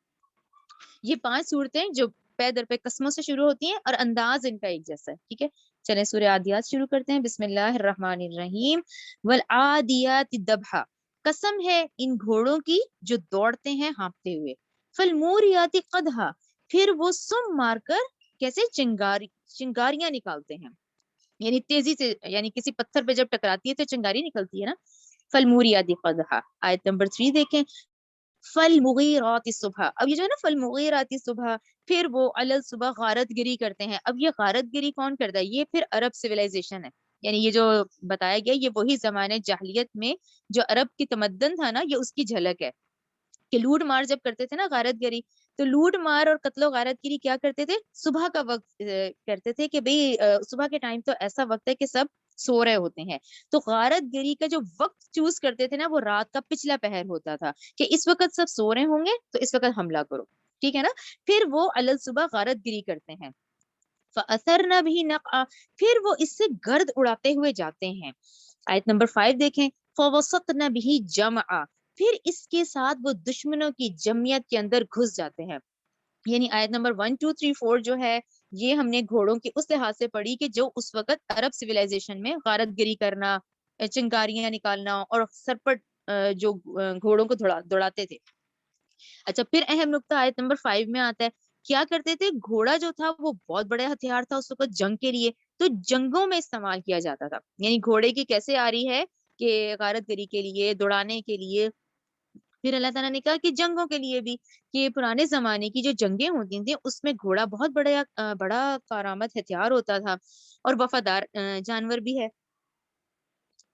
یہ 5 صورتیں جو پے در پے قسموں سے شروع ہوتی ہیں اور انداز ان کا ایک جیسا ہے. ٹھیک ہے. چلیں سورہ عادیات شروع کرتے ہیں. بسم اللہ الرحمن الرحیم. والعادیات دبحا، قسم ہے ان گھوڑوں کی جو دوڑتے ہیں ہانپتے ہوئے. فالموریات قدحا، پھر وہ سم مار کر کیسے چنگاریاں نکالتے ہیں، یعنی تیزی سے، یعنی کسی پتھر پہ جب ٹکراتی ہے تو چنگاری نکلتی ہے نا. فالموریات قدحا. آیت نمبر 3 دیکھیں. فالمغیرات صبح، اب یہ جو ہے نا فالمغیرات صبح، پھر وہ علل صبح غارت گری کرتے ہیں. اب یہ غارت گری کون کرتا ہے؟ یہ پھر عرب سویلائزیشن ہے، یعنی یہ جو بتایا گیا یہ وہی زمانے جاہلیت میں جو عرب کی تمدن تھا نا، یہ اس کی جھلک ہے کہ لوٹ مار جب کرتے تھے نا غارت گری، تو لوٹ مار اور قتل و غارت گری کیا کرتے تھے؟ صبح کا وقت کرتے تھے کہ بھئی صبح کے ٹائم تو ایسا وقت ہے کہ سب سو رہے ہوتے ہیں، تو غارت گری کا جو وقت چوز کرتے تھے نا وہ رات کا پچھلا پہر ہوتا تھا کہ اس وقت سب سو رہے ہوں گے تو اس وقت حملہ کرو، ٹھیک ہے نا. پھر وہ علل صبح غارت گری کرتے ہیں. فَأَثَرْنَ بِهِ نَقْعًا، پھر وہ اس سے گرد اڑاتے ہوئے جاتے ہیں. آیت نمبر 5 دیکھیں. فَوَسَطْنَ بِهِ جَمْعًا، پھر اس کے ساتھ وہ دشمنوں کی جمعیت کے اندر گھس جاتے ہیں. یعنی آیت نمبر 1 2 3 4 جو ہے یہ ہم نے گھوڑوں کی اس لحاظ سے پڑھی کہ جو اس وقت عرب سویلائزیشن میں غارت گری کرنا، چنگاریاں نکالنا اور سر پر جو گھوڑوں کو دوڑاتے تھے. اچھا پھر اہم نقطہ آیت نمبر 5 میں آتا ہے. کیا کرتے تھے؟ گھوڑا جو تھا وہ بہت بڑے ہتھیار تھا اس وقت جنگ کے لیے، تو جنگوں میں استعمال کیا جاتا تھا. یعنی گھوڑے کی کیسے آ رہی ہے کہ غارت گری کے لیے، دوڑانے کے لیے. پھر اللہ تعالیٰ نے کہا کہ جنگوں کے لیے بھی، کہ پرانے زمانے کی جو جنگیں ہوتی تھیں اس میں گھوڑا بہت بڑا کارآمد ہتھیار ہوتا تھا اور وفادار جانور بھی ہے،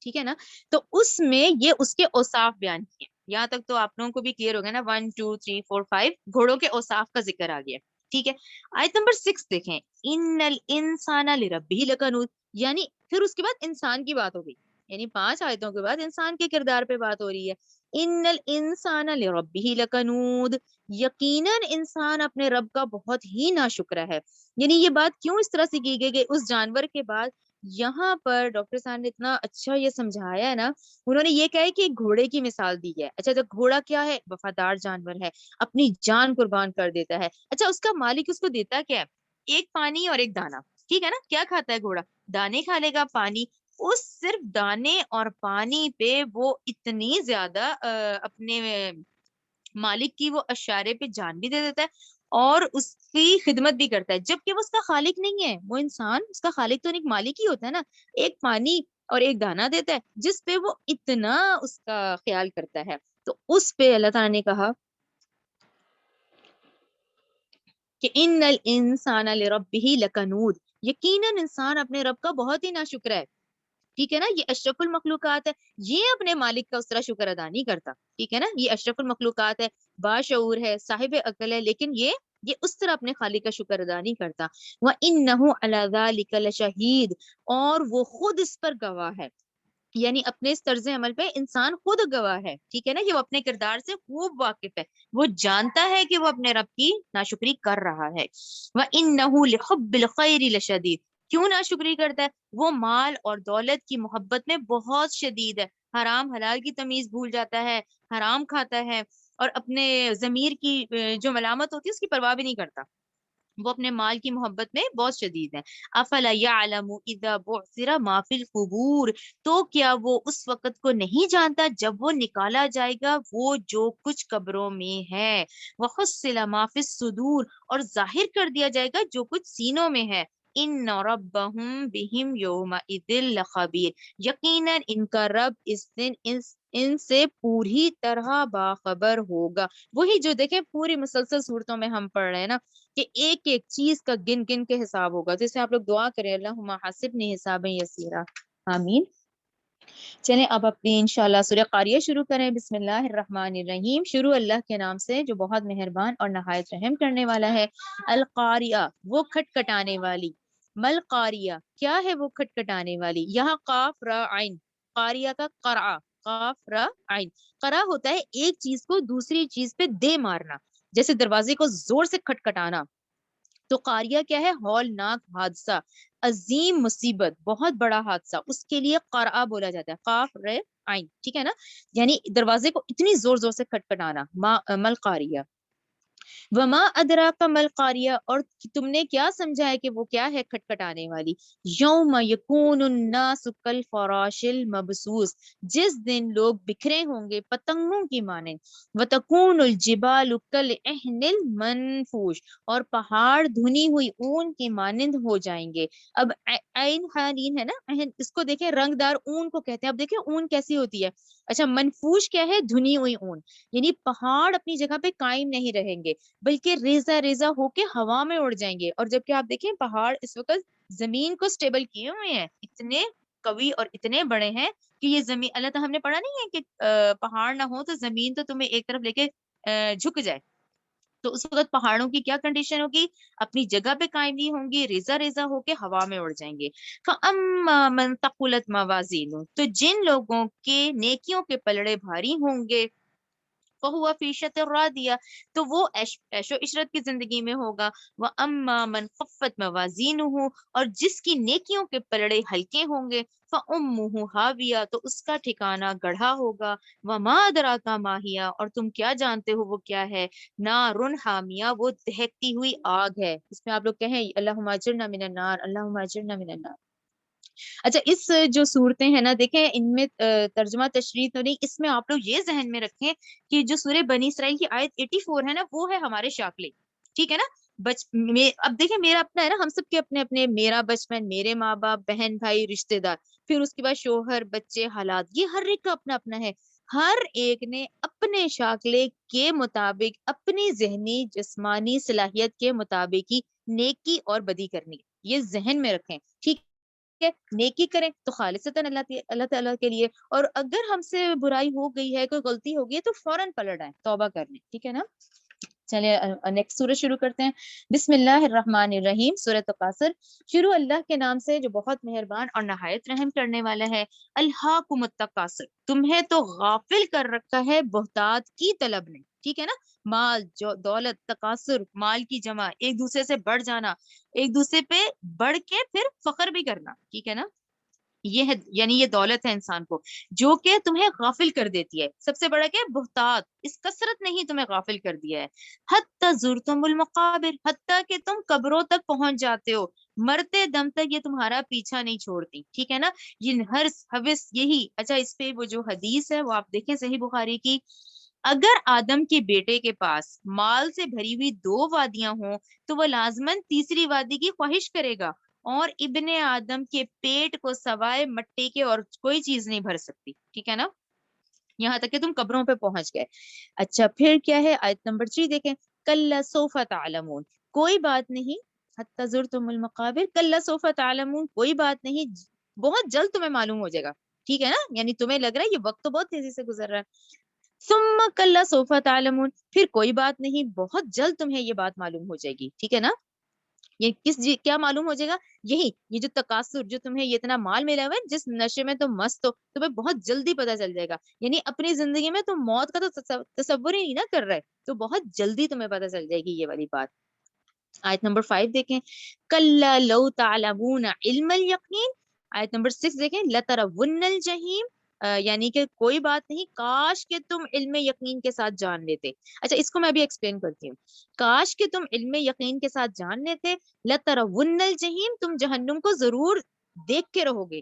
ٹھیک ہے نا. تو اس میں یہ اس کے اوصاف بیان کیے. یہاں تک تو آپ لوگوں کو بھی کلیئر ہو گیا نا، 1 2 3 4 5 گھوڑوں کے اوصاف کا ذکر آ گیا، ٹھیک ہے. آیت نمبر 6 دیکھیں. ان الانسان لربہ لکنود، یعنی پھر اس کے بعد انسان کی بات ہو گئی، یعنی 5 آیتوں کے بعد انسان کے کردار پہ بات ہو رہی ہے. ان الانسان لربہ لکنود، یقیناً انسان اپنے رب کا بہت ہی ناشکرا ہے. یعنی یہ بات کیوں اس طرح سے کی گئی کہ اس جانور کے بعد یہاں پر ڈاکٹر صاحب نے اتنا اچھا یہ سمجھایا ہے نا، انہوں نے یہ کہا ہے کہ ایک گھوڑے کی مثال دی ہے. اچھا تو گھوڑا کیا ہے؟ وفادار جانور ہے، اپنی جان قربان کر دیتا ہے. اچھا اس کا مالک اس کو دیتا کیا ہے؟ ایک پانی اور ایک دانا، ٹھیک ہے نا. کیا کھاتا ہے گھوڑا؟ دانے کھا لے گا، پانی. اس صرف دانے اور پانی پہ وہ اتنی زیادہ اپنے مالک کی وہ اشارے پہ جان بھی دے دیتا ہے اور اس کی خدمت بھی کرتا ہے، جبکہ وہ اس کا خالق نہیں ہے. وہ انسان اس کا خالق تو ایک مالک ہی ہوتا ہے نا. ایک پانی اور ایک دانا دیتا ہے جس پہ وہ اتنا اس کا خیال کرتا ہے. تو اس پہ اللہ تعالیٰ نے کہا کہ ان الانسان لربہ لکنود، یقیناً انسان اپنے رب کا بہت ہی ناشکر ہے، ٹھیک ہے نا. یہ اشرف المخلوقات ہے، یہ اپنے مالک کا اس طرح شکر ادا نہیں کرتا، ٹھیک ہے نا. یہ اشرف المخلوقات ہے، باشعور ہے، صاحب عقل ہے، لیکن یہ اس طرح اپنے خالق کا شکر ادا نہیں کرتا. وَإِنَّهُ عَلَى ذَلِكَ لَشَهِيدٌ، اور وہ خود اس پر گواہ ہے. یعنی اپنے اس طرز عمل پہ انسان خود گواہ ہے، ٹھیک ہے نا. یہ وہ اپنے کردار سے خوب واقف ہے، وہ جانتا ہے کہ وہ اپنے رب کی ناشکری کر رہا ہے. وَإِنَّهُ لِحُبِّ الْخَيْرِ لَشَدِيدٌ، کیوں ناشکری کرتا ہے؟ وہ مال اور دولت کی محبت میں بہت شدید ہے، حرام حلال کی تمیز بھول جاتا ہے، حرام کھاتا ہے اور اپنے ضمیر کی جو ملامت ہوتی ہے اس کی پرواہ بھی نہیں کرتا. وہ اپنے مال کی محبت میں بہت شدید ہے. افلا یعلم اذا بعثر ما فی القبور، تو کیا وہ اس وقت کو نہیں جانتا جب وہ نکالا جائے گا وہ جو کچھ قبروں میں ہے. وحصل ما فی الصدور، اور ظاہر کر دیا جائے گا جو کچھ سینوں میں ہے. ان ربہم بہم یومئذ لخبیر، یقیناً ان کا رب اس دن ان سے پوری طرح باخبر ہوگا. وہی جو دیکھیں پوری مسلسل صورتوں میں ہم پڑھ رہے ہیں نا کہ ایک ایک چیز کا گن گن کے حساب ہوگا. تو اس سے آپ لوگ دعا کریں اللہم حاسبنی حسابا یسیرا، آمین. چلیں اب اپنی انشاءاللہ سورہ قاریہ شروع کریں. بسم اللہ الرحمن الرحیم، شروع اللہ کے نام سے جو بہت مہربان اور نہایت رحم کرنے والا ہے. القاریہ، وہ کھٹ کٹانے والی. مل قاریہ، کیا ہے وہ کھٹ کٹانے والی؟ یہاں قاف را عین، قاریہ کا قرع، قاف را عین. قرع ہوتا ہے ایک چیز کو دوسری چیز پہ دے مارنا، جیسے دروازے کو زور سے کھٹکھٹانا. تو قاریہ کیا ہے؟ ہولناک حادثہ، عظیم مصیبت، بہت بڑا حادثہ، اس کے لیے قرعہ بولا جاتا ہے، قاف ر عین، ٹھیک ہے نا. یعنی دروازے کو اتنی زور زور سے کھٹکھٹانا، مل قاریہ. وما ادراک مل قاریہ، اور تم نے کیا سمجھا ہے کہ وہ کیا ہے کھٹکھٹانے والی. یوم یکون الناس کالفراش المبثوث، جس دن لوگ بکھرے ہوں گے پتنگوں کی مانند. وتکون الجبال کالعہن المنفوش، اور پہاڑ دھنی ہوئی اون کی مانند ہو جائیں گے. اب عین حالین ہے نا، عین، اس کو دیکھیں رنگ دار اون کو کہتے ہیں. اب دیکھیں اون کیسی ہوتی ہے. اچھا منفوش کیا ہے؟ دھنی ہوئی اون. یعنی پہاڑ اپنی جگہ پہ قائم نہیں رہیں گے بلکہ ریزہ ریزہ ہو کے ہوا میں اڑ جائیں گے. اور جبکہ آپ دیکھیں پہاڑ اس وقت زمین کو سٹیبل کیے ہوئے ہیں، اتنے قوی اور اتنے بڑے ہیں کہ یہ زمین، اللہ تعالیٰ ہم نے پڑھا نہیں ہے کہ پہاڑ نہ ہو تو زمین تو تمہیں ایک طرف لے کے جھک جائے. تو اس وقت پہاڑوں کی کیا کنڈیشن ہوگی؟ اپنی جگہ پہ قائم نہیں ہوں گی، ریزہ ریزہ ہو کے ہوا میں اڑ جائیں گے. فَأَمَّا مَن ثَقُلَتْ مَوَازِينُهُ، تو جن لوگوں کے نیکیوں کے پلڑے بھاری ہوں گے، فَهُوَ فِي عِيشَةٍ رَاضِيَةٍ، تو وہ عیش و عشرت کی زندگی میں ہوگا. وَأَمَّا مَنْ خَفَّتْ مَوَازِينُهُ، اور جس کی نیکیوں کے پلڑے ہلکے ہوں گے، فَأُمُّهُ هَاوِيَةٌ، تو اس کا ٹھکانہ گڑھا ہوگا. وَمَا أَدْرَاكَ مَا هِيَ، اور تم کیا جانتے ہو وہ کیا ہے؟ نارٌ حامیہ، وہ دہکتی ہوئی آگ ہے. اس میں آپ لوگ کہیں اللہم اجرنا من النار، اللہم اجرنا من النار. اچھا اس جو صورتیں ہیں نا، دیکھیں ان میں ترجمہ تشریح تو نہیں، اس میں آپ لوگ یہ ذہن میں رکھیں کہ جو سورہ بنی اسرائیل کی آیت 84 ہے نا، وہ ہے ہمارے شاکلے. ٹھیک ہے نا. اب دیکھیں میرا اپنا ہے نا، ہم سب کے اپنے اپنے، میرا بچپن، میرے ماں باپ، بہن بھائی، رشتے دار، پھر اس کے بعد شوہر، بچے، حالات، یہ ہر ایک کا اپنا اپنا ہے. ہر ایک نے اپنے شاکلے کے مطابق اپنی ذہنی جسمانی صلاحیت کے مطابق ہی نیکی اور بدی کرنی ہے. یہ ذہن میں رکھیں. ٹھیک ہے، نیکی کریں تو خالصتاً اللہ تعالیٰ کے لیے، اور اگر ہم سے برائی ہو گئی ہے، کوئی غلطی ہو گئی ہے تو فوراً پلٹ آئیں، توبہ کر لیں. ٹھیک ہے نا. چلے نیکسٹ سورہ شروع کرتے ہیں. بسم اللہ الرحمن الرحیم. سورہ تکاثر. شروع اللہ کے نام سے جو بہت مہربان اور نہایت رحم کرنے والا ہے. الہاکم التکاثر، تمہیں تو غافل کر رکھا ہے بہتات کی طلب نے. ٹھیک ہے نا. مال، جو دولت، تکاثر، مال کی جمع، ایک دوسرے سے بڑھ جانا، ایک دوسرے پہ بڑھ کے پھر فخر بھی کرنا. ٹھیک ہے نا. یہ ہے، یعنی یہ دولت ہے انسان کو جو کہ تمہیں غافل کر دیتی ہے. سب سے بڑا کیا ہے؟ بہتات. اس کثرت نے ہی تمہیں غافل کر دیا ہے. حتی زرتم المقابر، حتیٰ کہ تم قبروں تک پہنچ جاتے ہو، مرتے دم تک یہ تمہارا پیچھا نہیں چھوڑتی. ٹھیک ہے نا. یہ ہر حوث یہی. اچھا اس پہ وہ جو حدیث ہے وہ آپ دیکھیں صحیح بخاری کی. اگر آدم کے بیٹے کے پاس مال سے بھری ہوئی 2 وادیاں ہوں تو وہ لازماً تیسری وادی کی خواہش کرے گا، اور ابن آدم کے پیٹ کو سوائے مٹی کے اور کوئی چیز نہیں بھر سکتی. ٹھیک ہے نا. یہاں تک کہ تم قبروں پہ پہنچ گئے. اچھا پھر کیا ہے؟ آیت نمبر 3 دیکھیں. کلا سوف تعلمون، کوئی بات نہیں. حتی زرتم المقابر، کلا سوف تعلمون، کوئی بات نہیں، بہت جلد تمہیں معلوم ہو جائے گا. ٹھیک ہے نا. یعنی تمہیں لگ رہا ہے یہ وقت تو بہت تیزی سے گزر رہا ہے. ثم کلا سوف تعلمون، پھر کوئی بات نہیں، بہت جلد تمہیں یہ بات معلوم ہو جائے گی. ٹھیک ہے نا. یہ کیا معلوم ہو جائے گا؟ یہی، یہ جو تکاثر، جو تمہیں یہ اتنا مال ملا ہوا ہے، جس نشے میں تم مست ہو، تمہیں بہت جلدی پتہ چل جائے گا. یعنی اپنی زندگی میں تم موت کا تو تصور ہی نہیں نہ کر رہے، تو بہت جلدی تمہیں پتہ چل جائے گی یہ والی بات. آیت نمبر 5 دیکھیں. کلا لو تعلمون علم الیقین. آیت نمبر 6 دیکھیں. لترون الجحیم، یعنی کہ کوئی بات نہیں، کاش کہ تم علم یقین کے ساتھ جان لیتے. اچھا اس کو میں بھی ایکسپلین کرتی ہوں. کاش کہ تم علم یقین کے ساتھ جان لیتے. لترون الجحیم، تم جہنم کو ضرور دیکھ کے رہو گے.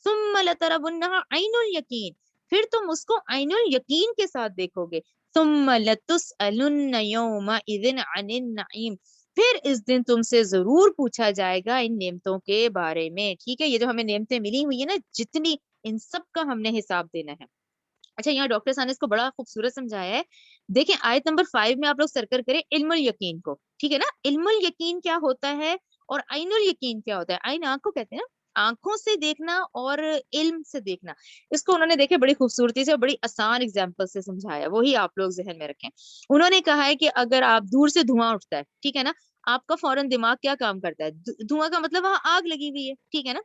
ثم لترونها عین الیقین، پھر تم اس کو عین الیقین کے ساتھ دیکھو گے. ثم لتسألن یومئذ عن النعیم، پھر اس دن تم سے ضرور پوچھا جائے گا ان نعمتوں کے بارے میں. ٹھیک ہے. یہ جو ہمیں نعمتیں ملی ہوئی ہیں نا جتنی، ان سب کا ہم نے حساب دینا ہے. اچھا یہاں ڈاکٹر صاحب نے اس کو بڑا خوبصورت سمجھایا ہے. دیکھیں آیت نمبر 5 میں آپ لوگ سرکر کریں علم الیقین کو. ٹھیک ہے نا. علم الیقین کیا ہوتا ہے اور عین الیقین کیا ہوتا ہے؟ عین آنکھ کو کہتے ہیں نا، آنکھوں سے دیکھنا اور علم سے دیکھنا. اس کو انہوں نے دیکھے بڑی خوبصورتی سے اور بڑی آسان اگزامپل سے سمجھایا، وہی آپ لوگ ذہن میں رکھیں. انہوں نے کہا ہے کہ اگر آپ دور سے دھواں اٹھتا ہے، ٹھیک ہے نا، آپ کا فوراً دماغ کیا کام کرتا ہے؟ دھواں کا مطلب وہاں آگ لگی ہوئی ہے. ٹھیک ہے نا.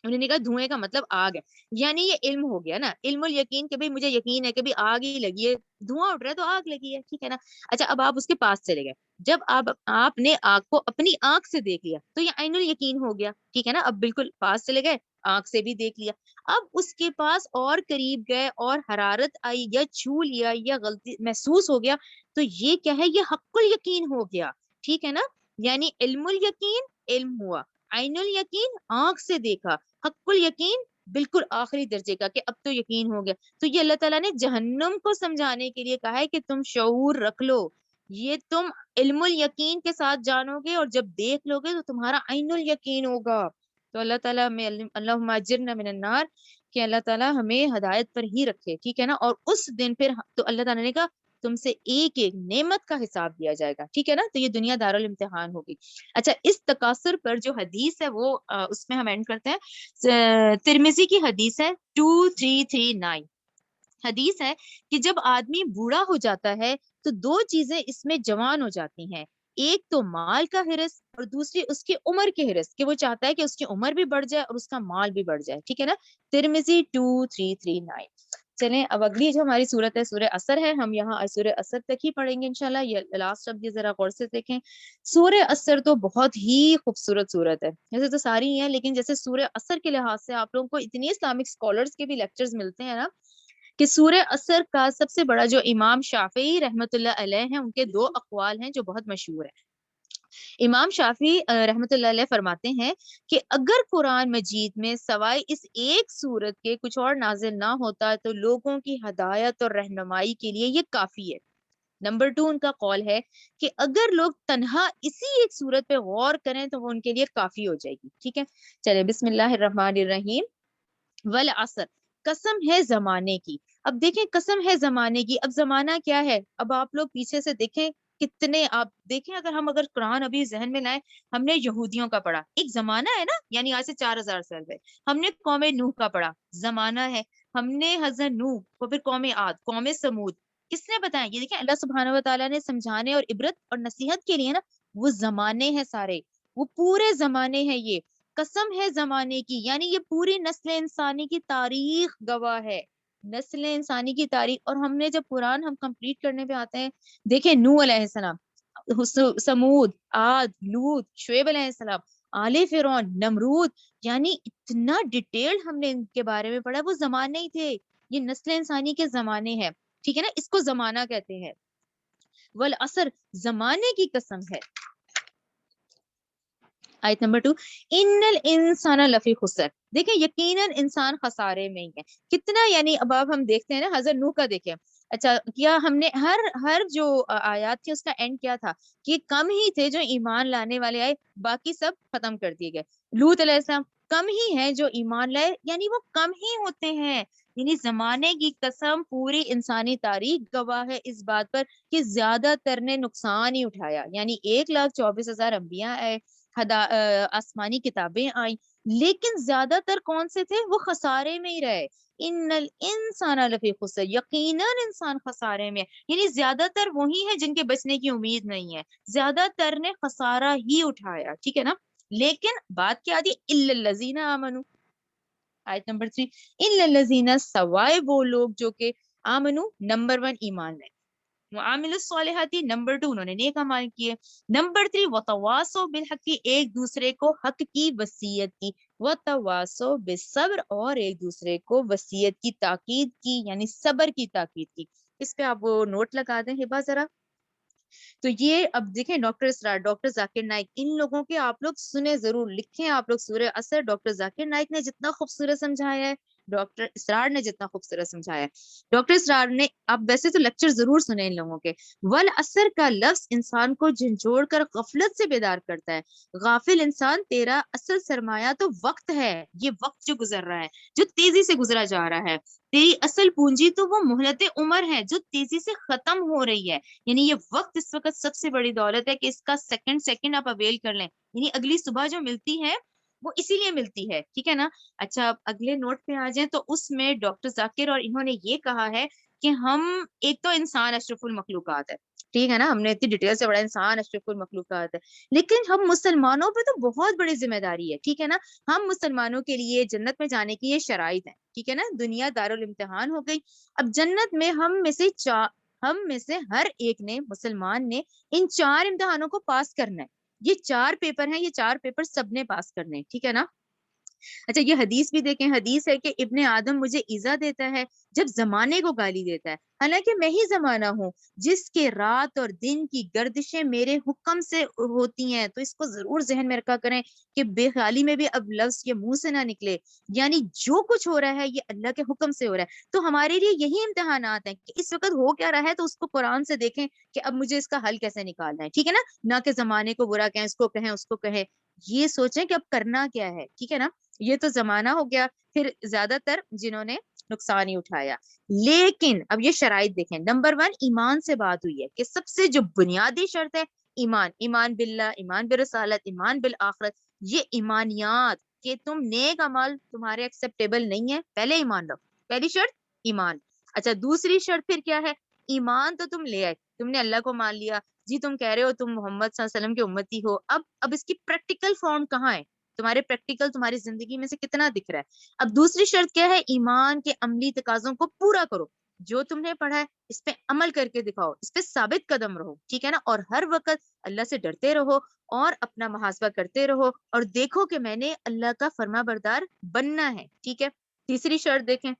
انہوں نے کہا دھوئیں کا مطلب آگ ہے، یعنی یہ علم ہو گیا نا، علم الیقین کہ بھئی مجھے یقین ہے کہ بھی آگ ہی لگی ہے، دھواں اٹھ رہا ہے تو آگ لگی ہے. ٹھیک ہے نا. اچھا اب آپ اس کے پاس چلے گئے، جب آپ نے آگ کو اپنی آنکھ سے دیکھ لیا تو یہ عین الیقین ہو گیا. ٹھیک ہے نا. اب بالکل پاس چلے گئے، آنکھ سے بھی دیکھ لیا. اب اس کے پاس اور قریب گئے اور حرارت آئی یا چھو لیا یا غلطی محسوس ہو گیا, تو یہ کیا ہے, یہ حق الیقین ہو گیا. ٹھیک ہے نا, یعنی علم الیقین علم ہوا, عین الیقین آنکھ سے دیکھا, حق الیقین بالکل آخری درجے کا کہ اب تو یقین ہو گیا. تو یہ اللہ تعالیٰ نے جہنم کو سمجھانے کے لیے کہا ہے کہ تم شعور رکھ لو, یہ تم علم الیقین کے ساتھ جانو گے اور جب دیکھ لو گے تو تمہارا عین الیقین ہوگا. تو اللہ تعالیٰ ہمیں اللہم اجرنا من النار, کہ اللہ تعالیٰ ہمیں ہدایت پر ہی رکھے. ٹھیک ہے نا, اور اس دن پھر تو اللہ تعالیٰ نے کہا تم سے ایک ایک نعمت کا حساب دیا جائے گا. ٹھیک ہے نا, تو یہ دنیا دارالامتحان ہوگی. اچھا, اس تکاثر پر جو حدیث ہے وہ اس میں ہم اینڈ کرتے ہیں. ترمذی کی حدیث ہے 2339. حدیث ہے کہ جب آدمی بوڑھا ہو جاتا ہے تو دو چیزیں اس میں جوان ہو جاتی ہیں, ایک تو مال کا حرص اور دوسری اس کی عمر کے حرص, کہ وہ چاہتا ہے کہ اس کی عمر بھی بڑھ جائے اور اس کا مال بھی بڑھ جائے. ٹھیک ہے نا, ترمذی 2339. چلیں اب اگلی جو ہماری صورت ہے سورہ عصر ہے, ہم یہاں سورہ عصر تک ہی پڑھیں گے انشاءاللہ. یہ لاسٹ اب یہ ذرا غور سے دیکھیں. سورہ عصر تو بہت ہی خوبصورت صورت ہے, جیسے تو ساری ہی ہیں, لیکن جیسے سورہ عصر کے لحاظ سے آپ لوگوں کو اتنی اسلامک اسکالرس کے بھی لیکچرز ملتے ہیں نا, کہ سورہ عصر کا سب سے بڑا جو امام شافعی رحمۃ اللہ علیہ ہیں, ان کے دو اقوال ہیں جو بہت مشہور ہیں. امام شافعی رحمۃ اللہ علیہ فرماتے ہیں کہ اگر قرآن مجید میں سوائے اس ایک سورت کے کچھ اور نازل نہ ہوتا تو لوگوں کی ہدایت اور رہنمائی کے لیے یہ کافی ہے. نمبر 2 ان کا قول ہے کہ اگر لوگ تنہا اسی ایک سورت پہ غور کریں تو وہ ان کے لیے کافی ہو جائے گی. ٹھیک ہے, چلے بسم اللہ الرحمن الرحیم. والعصر, قسم ہے زمانے کی. اب دیکھیں قسم ہے زمانے کی, اب زمانہ کیا ہے, اب آپ لوگ پیچھے سے دیکھیں کتنے, آپ دیکھیں اگر قرآن ابھی ذہن میں لائیں, ہم نے یہودیوں کا پڑھا, ایک زمانہ ہے نا, یعنی آج سے 4000 سال پہلے. ہم نے قوم نوح کا پڑھا, زمانہ ہے. ہم نے حضرت نوح کو, پھر قوم عاد, قوم سمود, کس نے بتایا, یہ دیکھیں اللہ سبحانہ و تعالیٰ نے سمجھانے اور عبرت اور نصیحت کے لیے نا, وہ زمانے ہیں سارے, وہ پورے زمانے ہیں. یہ قسم ہے زمانے کی, یعنی یہ پوری نسل انسانی کی تاریخ گواہ ہے, نسل انسانی کی تاریخ. اور ہم نے جب قرآن ہم کمپلیٹ کرنے پہ آتے ہیں, دیکھیں نوح علیہ السلام, سمود, عاد, لوط, شعیب علیہ السلام, آل فرعون, نمرود, یعنی اتنا ڈیٹیل ہم نے ان کے بارے میں پڑھا. وہ زمانے ہی تھے, یہ نسل انسانی کے زمانے ہیں. ٹھیک ہے نا, اس کو زمانہ کہتے ہیں. والعصر, زمانے کی قسم ہے. آیت نمبر 2, ان الانسان لفی خسر. دیکھیں یقیناً انسان خسارے میں ہی ہے. کتنا, یعنی اب ہم دیکھتے ہیں نا حضرت نوح کا, دیکھیں اچھا کیا ہم نے ہر جو آیات تھی اس کا اینڈ کیا تھا, کہ کم ہی تھے جو ایمان لانے والے آئے, باقی سب ختم کر دیے گئے. لوط علیہ السلام, کم ہی ہیں جو ایمان لائے, یعنی وہ کم ہی ہوتے ہیں. یعنی زمانے کی قسم, پوری انسانی تاریخ گواہ ہے اس بات پر کہ زیادہ تر نے نقصان ہی اٹھایا. یعنی 1,24,000 انبیاء آئے, آسمانی کتابیں آئیں, لیکن زیادہ تر کون سے تھے, وہ خسارے میں ہی رہے. ان الانسان لفی خسر, یقیناً انسان خسارے میں, یعنی زیادہ تر وہی ہیں جن کے بچنے کی امید نہیں ہے, زیادہ تر نے خسارہ ہی اٹھایا. ٹھیک ہے نا, لیکن بات کیا آتی, الا الذین آمنوا. آیت نمبر 3, الا الذین, سوائے وہ لوگ جو کہ آمنو, نمبر 1 ایمان لائے, وعامل الصالحات, نمبر 2 انہوں نے نیک اعمال کیے, نمبر 3 وتواصوا بالحق, ایک دوسرے کو حق کی وصیت کی, وتواصوا بالصبر, اور ایک دوسرے کو وصیت کی تاکید کی, یعنی صبر کی تاکید کی. اس پہ آپ وہ نوٹ لگا دیں ہبا ذرا. تو یہ اب دیکھیں ڈاکٹر اسرار, ڈاکٹر ذاکر نائک, ان لوگوں کے آپ لوگ سنیں ضرور, لکھیں آپ لوگ سورہ عصر. ڈاکٹر ذاکر نائک نے جتنا خوبصورت سمجھایا ہے, ڈاکٹر اسرار نے جتنا خوبصورت سمجھایا ہے. ڈاکٹر اسرار نے, آپ ویسے تو لیکچر ضرور سنیں ان لوگوں کے. والعصر کا لفظ انسان کو جھنجھوڑ کر غفلت سے بیدار کرتا ہے. غافل انسان, تیرا اصل سرمایہ تو وقت ہے, یہ وقت جو گزر رہا ہے, جو تیزی سے گزرا جا رہا ہے. تیری اصل پونجی تو وہ مہلت عمر ہے جو تیزی سے ختم ہو رہی ہے. یعنی یہ وقت اس وقت سب سے بڑی دولت ہے کہ اس کا سیکنڈ آپ اویل کر لیں. یعنی اگلی صبح جو ملتی ہے وہ اسی لیے ملتی ہے. ٹھیک ہے نا. اچھا اگلے نوٹ پہ آ جائیں, تو اس میں ڈاکٹر ذاکر اور انہوں نے یہ کہا ہے کہ ہم, ایک تو انسان اشرف المخلوقات ہے, ٹھیک ہے نا, ہم نے اتنی ڈیٹیل سے بڑا انسان اشرف المخلوقات ہے, لیکن ہم مسلمانوں پہ تو بہت بڑی ذمہ داری ہے. ٹھیک ہے نا, ہم مسلمانوں کے لیے جنت میں جانے کی یہ شرائط ہیں. ٹھیک ہے نا, دنیا دارالامتحان ہو گئی. اب جنت میں ہم میں سے ہر ایک نے, مسلمان نے, ان 4 امتحانوں کو پاس کرنا ہے. یہ 4 پیپر ہیں, یہ 4 پیپر سب نے پاس کرنے. ٹھیک ہے نا. اچھا یہ حدیث بھی دیکھیں، حدیث ہے کہ ابن آدم مجھے ایذا دیتا ہے جب زمانے کو گالی دیتا ہے، حالانکہ میں ہی زمانہ ہوں جس کے رات اور دن کی گردشیں میرے حکم سے ہوتی ہیں۔ تو اس کو ضرور ذہن میں رکھا کریں کہ بے خیالی میں بھی اب لفظ یہ منہ سے نہ نکلے، یعنی جو کچھ ہو رہا ہے یہ اللہ کے حکم سے ہو رہا ہے۔ تو ہمارے لیے یہی امتحانات ہیں کہ اس وقت ہو کیا رہا ہے تو اس کو قرآن سے دیکھیں کہ اب مجھے اس کا حل کیسے نکالنا ہے، ٹھیک ہے نا، نہ کہ زمانے کو برا کہیں، اس کو کہیں اس کو کہیں، یہ سوچیں کہ اب کرنا کیا ہے، ٹھیک ہے نا۔ یہ تو زمانہ ہو گیا، پھر زیادہ تر جنہوں نے نقصان ہی اٹھایا۔ لیکن اب یہ شرائط دیکھیں، نمبر 1 ایمان سے بات ہوئی ہے کہ سب سے جو بنیادی شرط ہے ایمان، ایمان باللہ، ایمان برسالت، ایمان بالآخرت، یہ ایمانیات کہ تم نیک عمل تمہارے ایکسیپٹیبل نہیں ہے، پہلے ایمان رکھو، پہلی شرط ایمان۔ اچھا دوسری شرط پھر کیا ہے؟ ایمان تو تم لے آئے، تم نے اللہ کو مان لیا، جی تم کہہ رہے ہو تم محمد صلی اللہ علیہ وسلم کے امتی ہو، اب اس کی پریکٹیکل فارم کہاں ہے؟ تمہارے پریکٹیکل تمہاری زندگی میں سے کتنا دکھ رہا ہے؟ اب دوسری شرط کیا ہے؟ ایمان کے عملی تقاضوں کو پورا کرو، جو تم نے پڑھا ہے اس پہ عمل کر کے دکھاؤ، اس پہ ثابت قدم رہو، ٹھیک ہے نا، اور ہر وقت اللہ سے ڈرتے رہو اور اپنا محاسبہ کرتے رہو اور دیکھو کہ میں نے اللہ کا فرما بردار بننا ہے، ٹھیک ہے۔ تیسری شرط دیکھیں،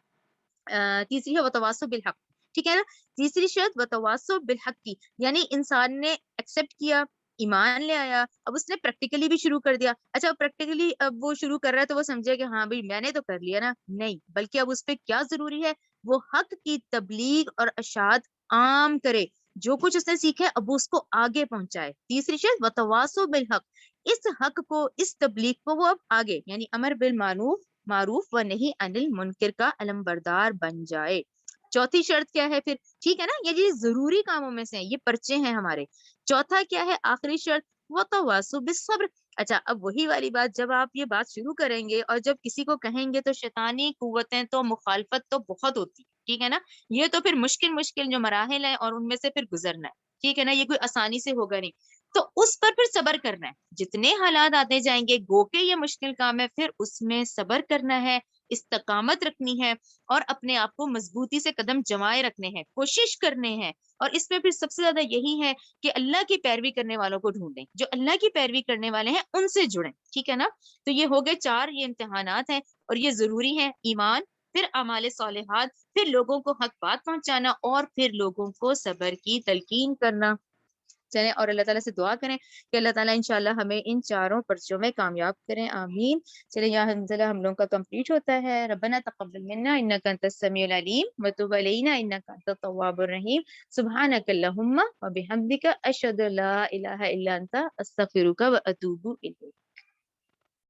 تیسری ہے وتواصوا بالحق، ٹھیک ہے نا، تیسری شرط وتواصوا بالحق کی، یعنی انسان نے ایکسپٹ کیا، ایمان لے آیا، اب اس نے پریکٹیکلی بھی شروع کر دیا۔ اچھا پریکٹیکلی اب وہ شروع کر رہا ہے تو وہ سمجھے کہ ہاں بھائی میں نے تو کر لیا نا، نہیں، بلکہ اب اس پہ کیا ضروری ہے؟ وہ حق کی تبلیغ اور اشاعت عام کرے، جو کچھ اس نے سیکھا ہے اب وہ اس کو آگے پہنچائے۔ تیسری شرط وتواصوا بالحق، اس حق کو، اس تبلیغ کو وہ اب آگے، یعنی امر معروف و نہیں عن المنکر کا علم بردار بن جائے۔ چوتھی شرط کیا ہے پھر؟ ٹھیک ہے نا، یہ ضروری کاموں میں سے ہیں، یہ پرچے ہیں ہمارے۔ چوتھا کیا ہے؟ آخری شرط وتواصوا بالصبر۔ اچھا اب وہی والی بات، جب آپ یہ بات شروع کریں گے اور جب کسی کو کہیں گے تو شیطانی قوتیں تو مخالفت تو بہت ہوتی ہے، ٹھیک ہے نا، یہ تو پھر مشکل جو مراحل ہیں اور ان میں سے پھر گزرنا ہے، ٹھیک ہے نا، یہ کوئی آسانی سے ہوگا نہیں، تو اس پر پھر صبر کرنا ہے، جتنے حالات آتے جائیں گے گو کہ یہ مشکل کام ہے، پھر اس میں صبر کرنا ہے، استقامت رکھنی ہے اور اپنے آپ کو مضبوطی سے قدم جمائے رکھنے ہیں، کوشش کرنے ہیں، اور اس میں پھر سب سے زیادہ یہی ہے کہ اللہ کی پیروی کرنے والوں کو ڈھونڈیں، جو اللہ کی پیروی کرنے والے ہیں ان سے جڑیں، ٹھیک ہے نا۔ تو یہ ہو گئے 4 یہ امتحانات ہیں اور یہ ضروری ہیں، ایمان، پھر اعمال صالحات، پھر لوگوں کو حق بات پہنچانا اور پھر لوگوں کو صبر کی تلقین کرنا۔ چلیں اور اللہ تعالیٰ سے دعا کریں کہ اللہ تعالیٰ انشاءاللہ ہمیں ان چاروں پرچوں میں کامیاب کریں، آمین۔ چلیں یہاں حمزلہ ہم لوگوں کا کمپلیٹ ہوتا ہے۔ ربنا تقبل منا انک انت السمیع العلیم وتب علینا انک انت التواب الرحیم، سبحانک اللہم وبحمدک اشہد ان لا الہ الا انت استغفرک واتوب الیک۔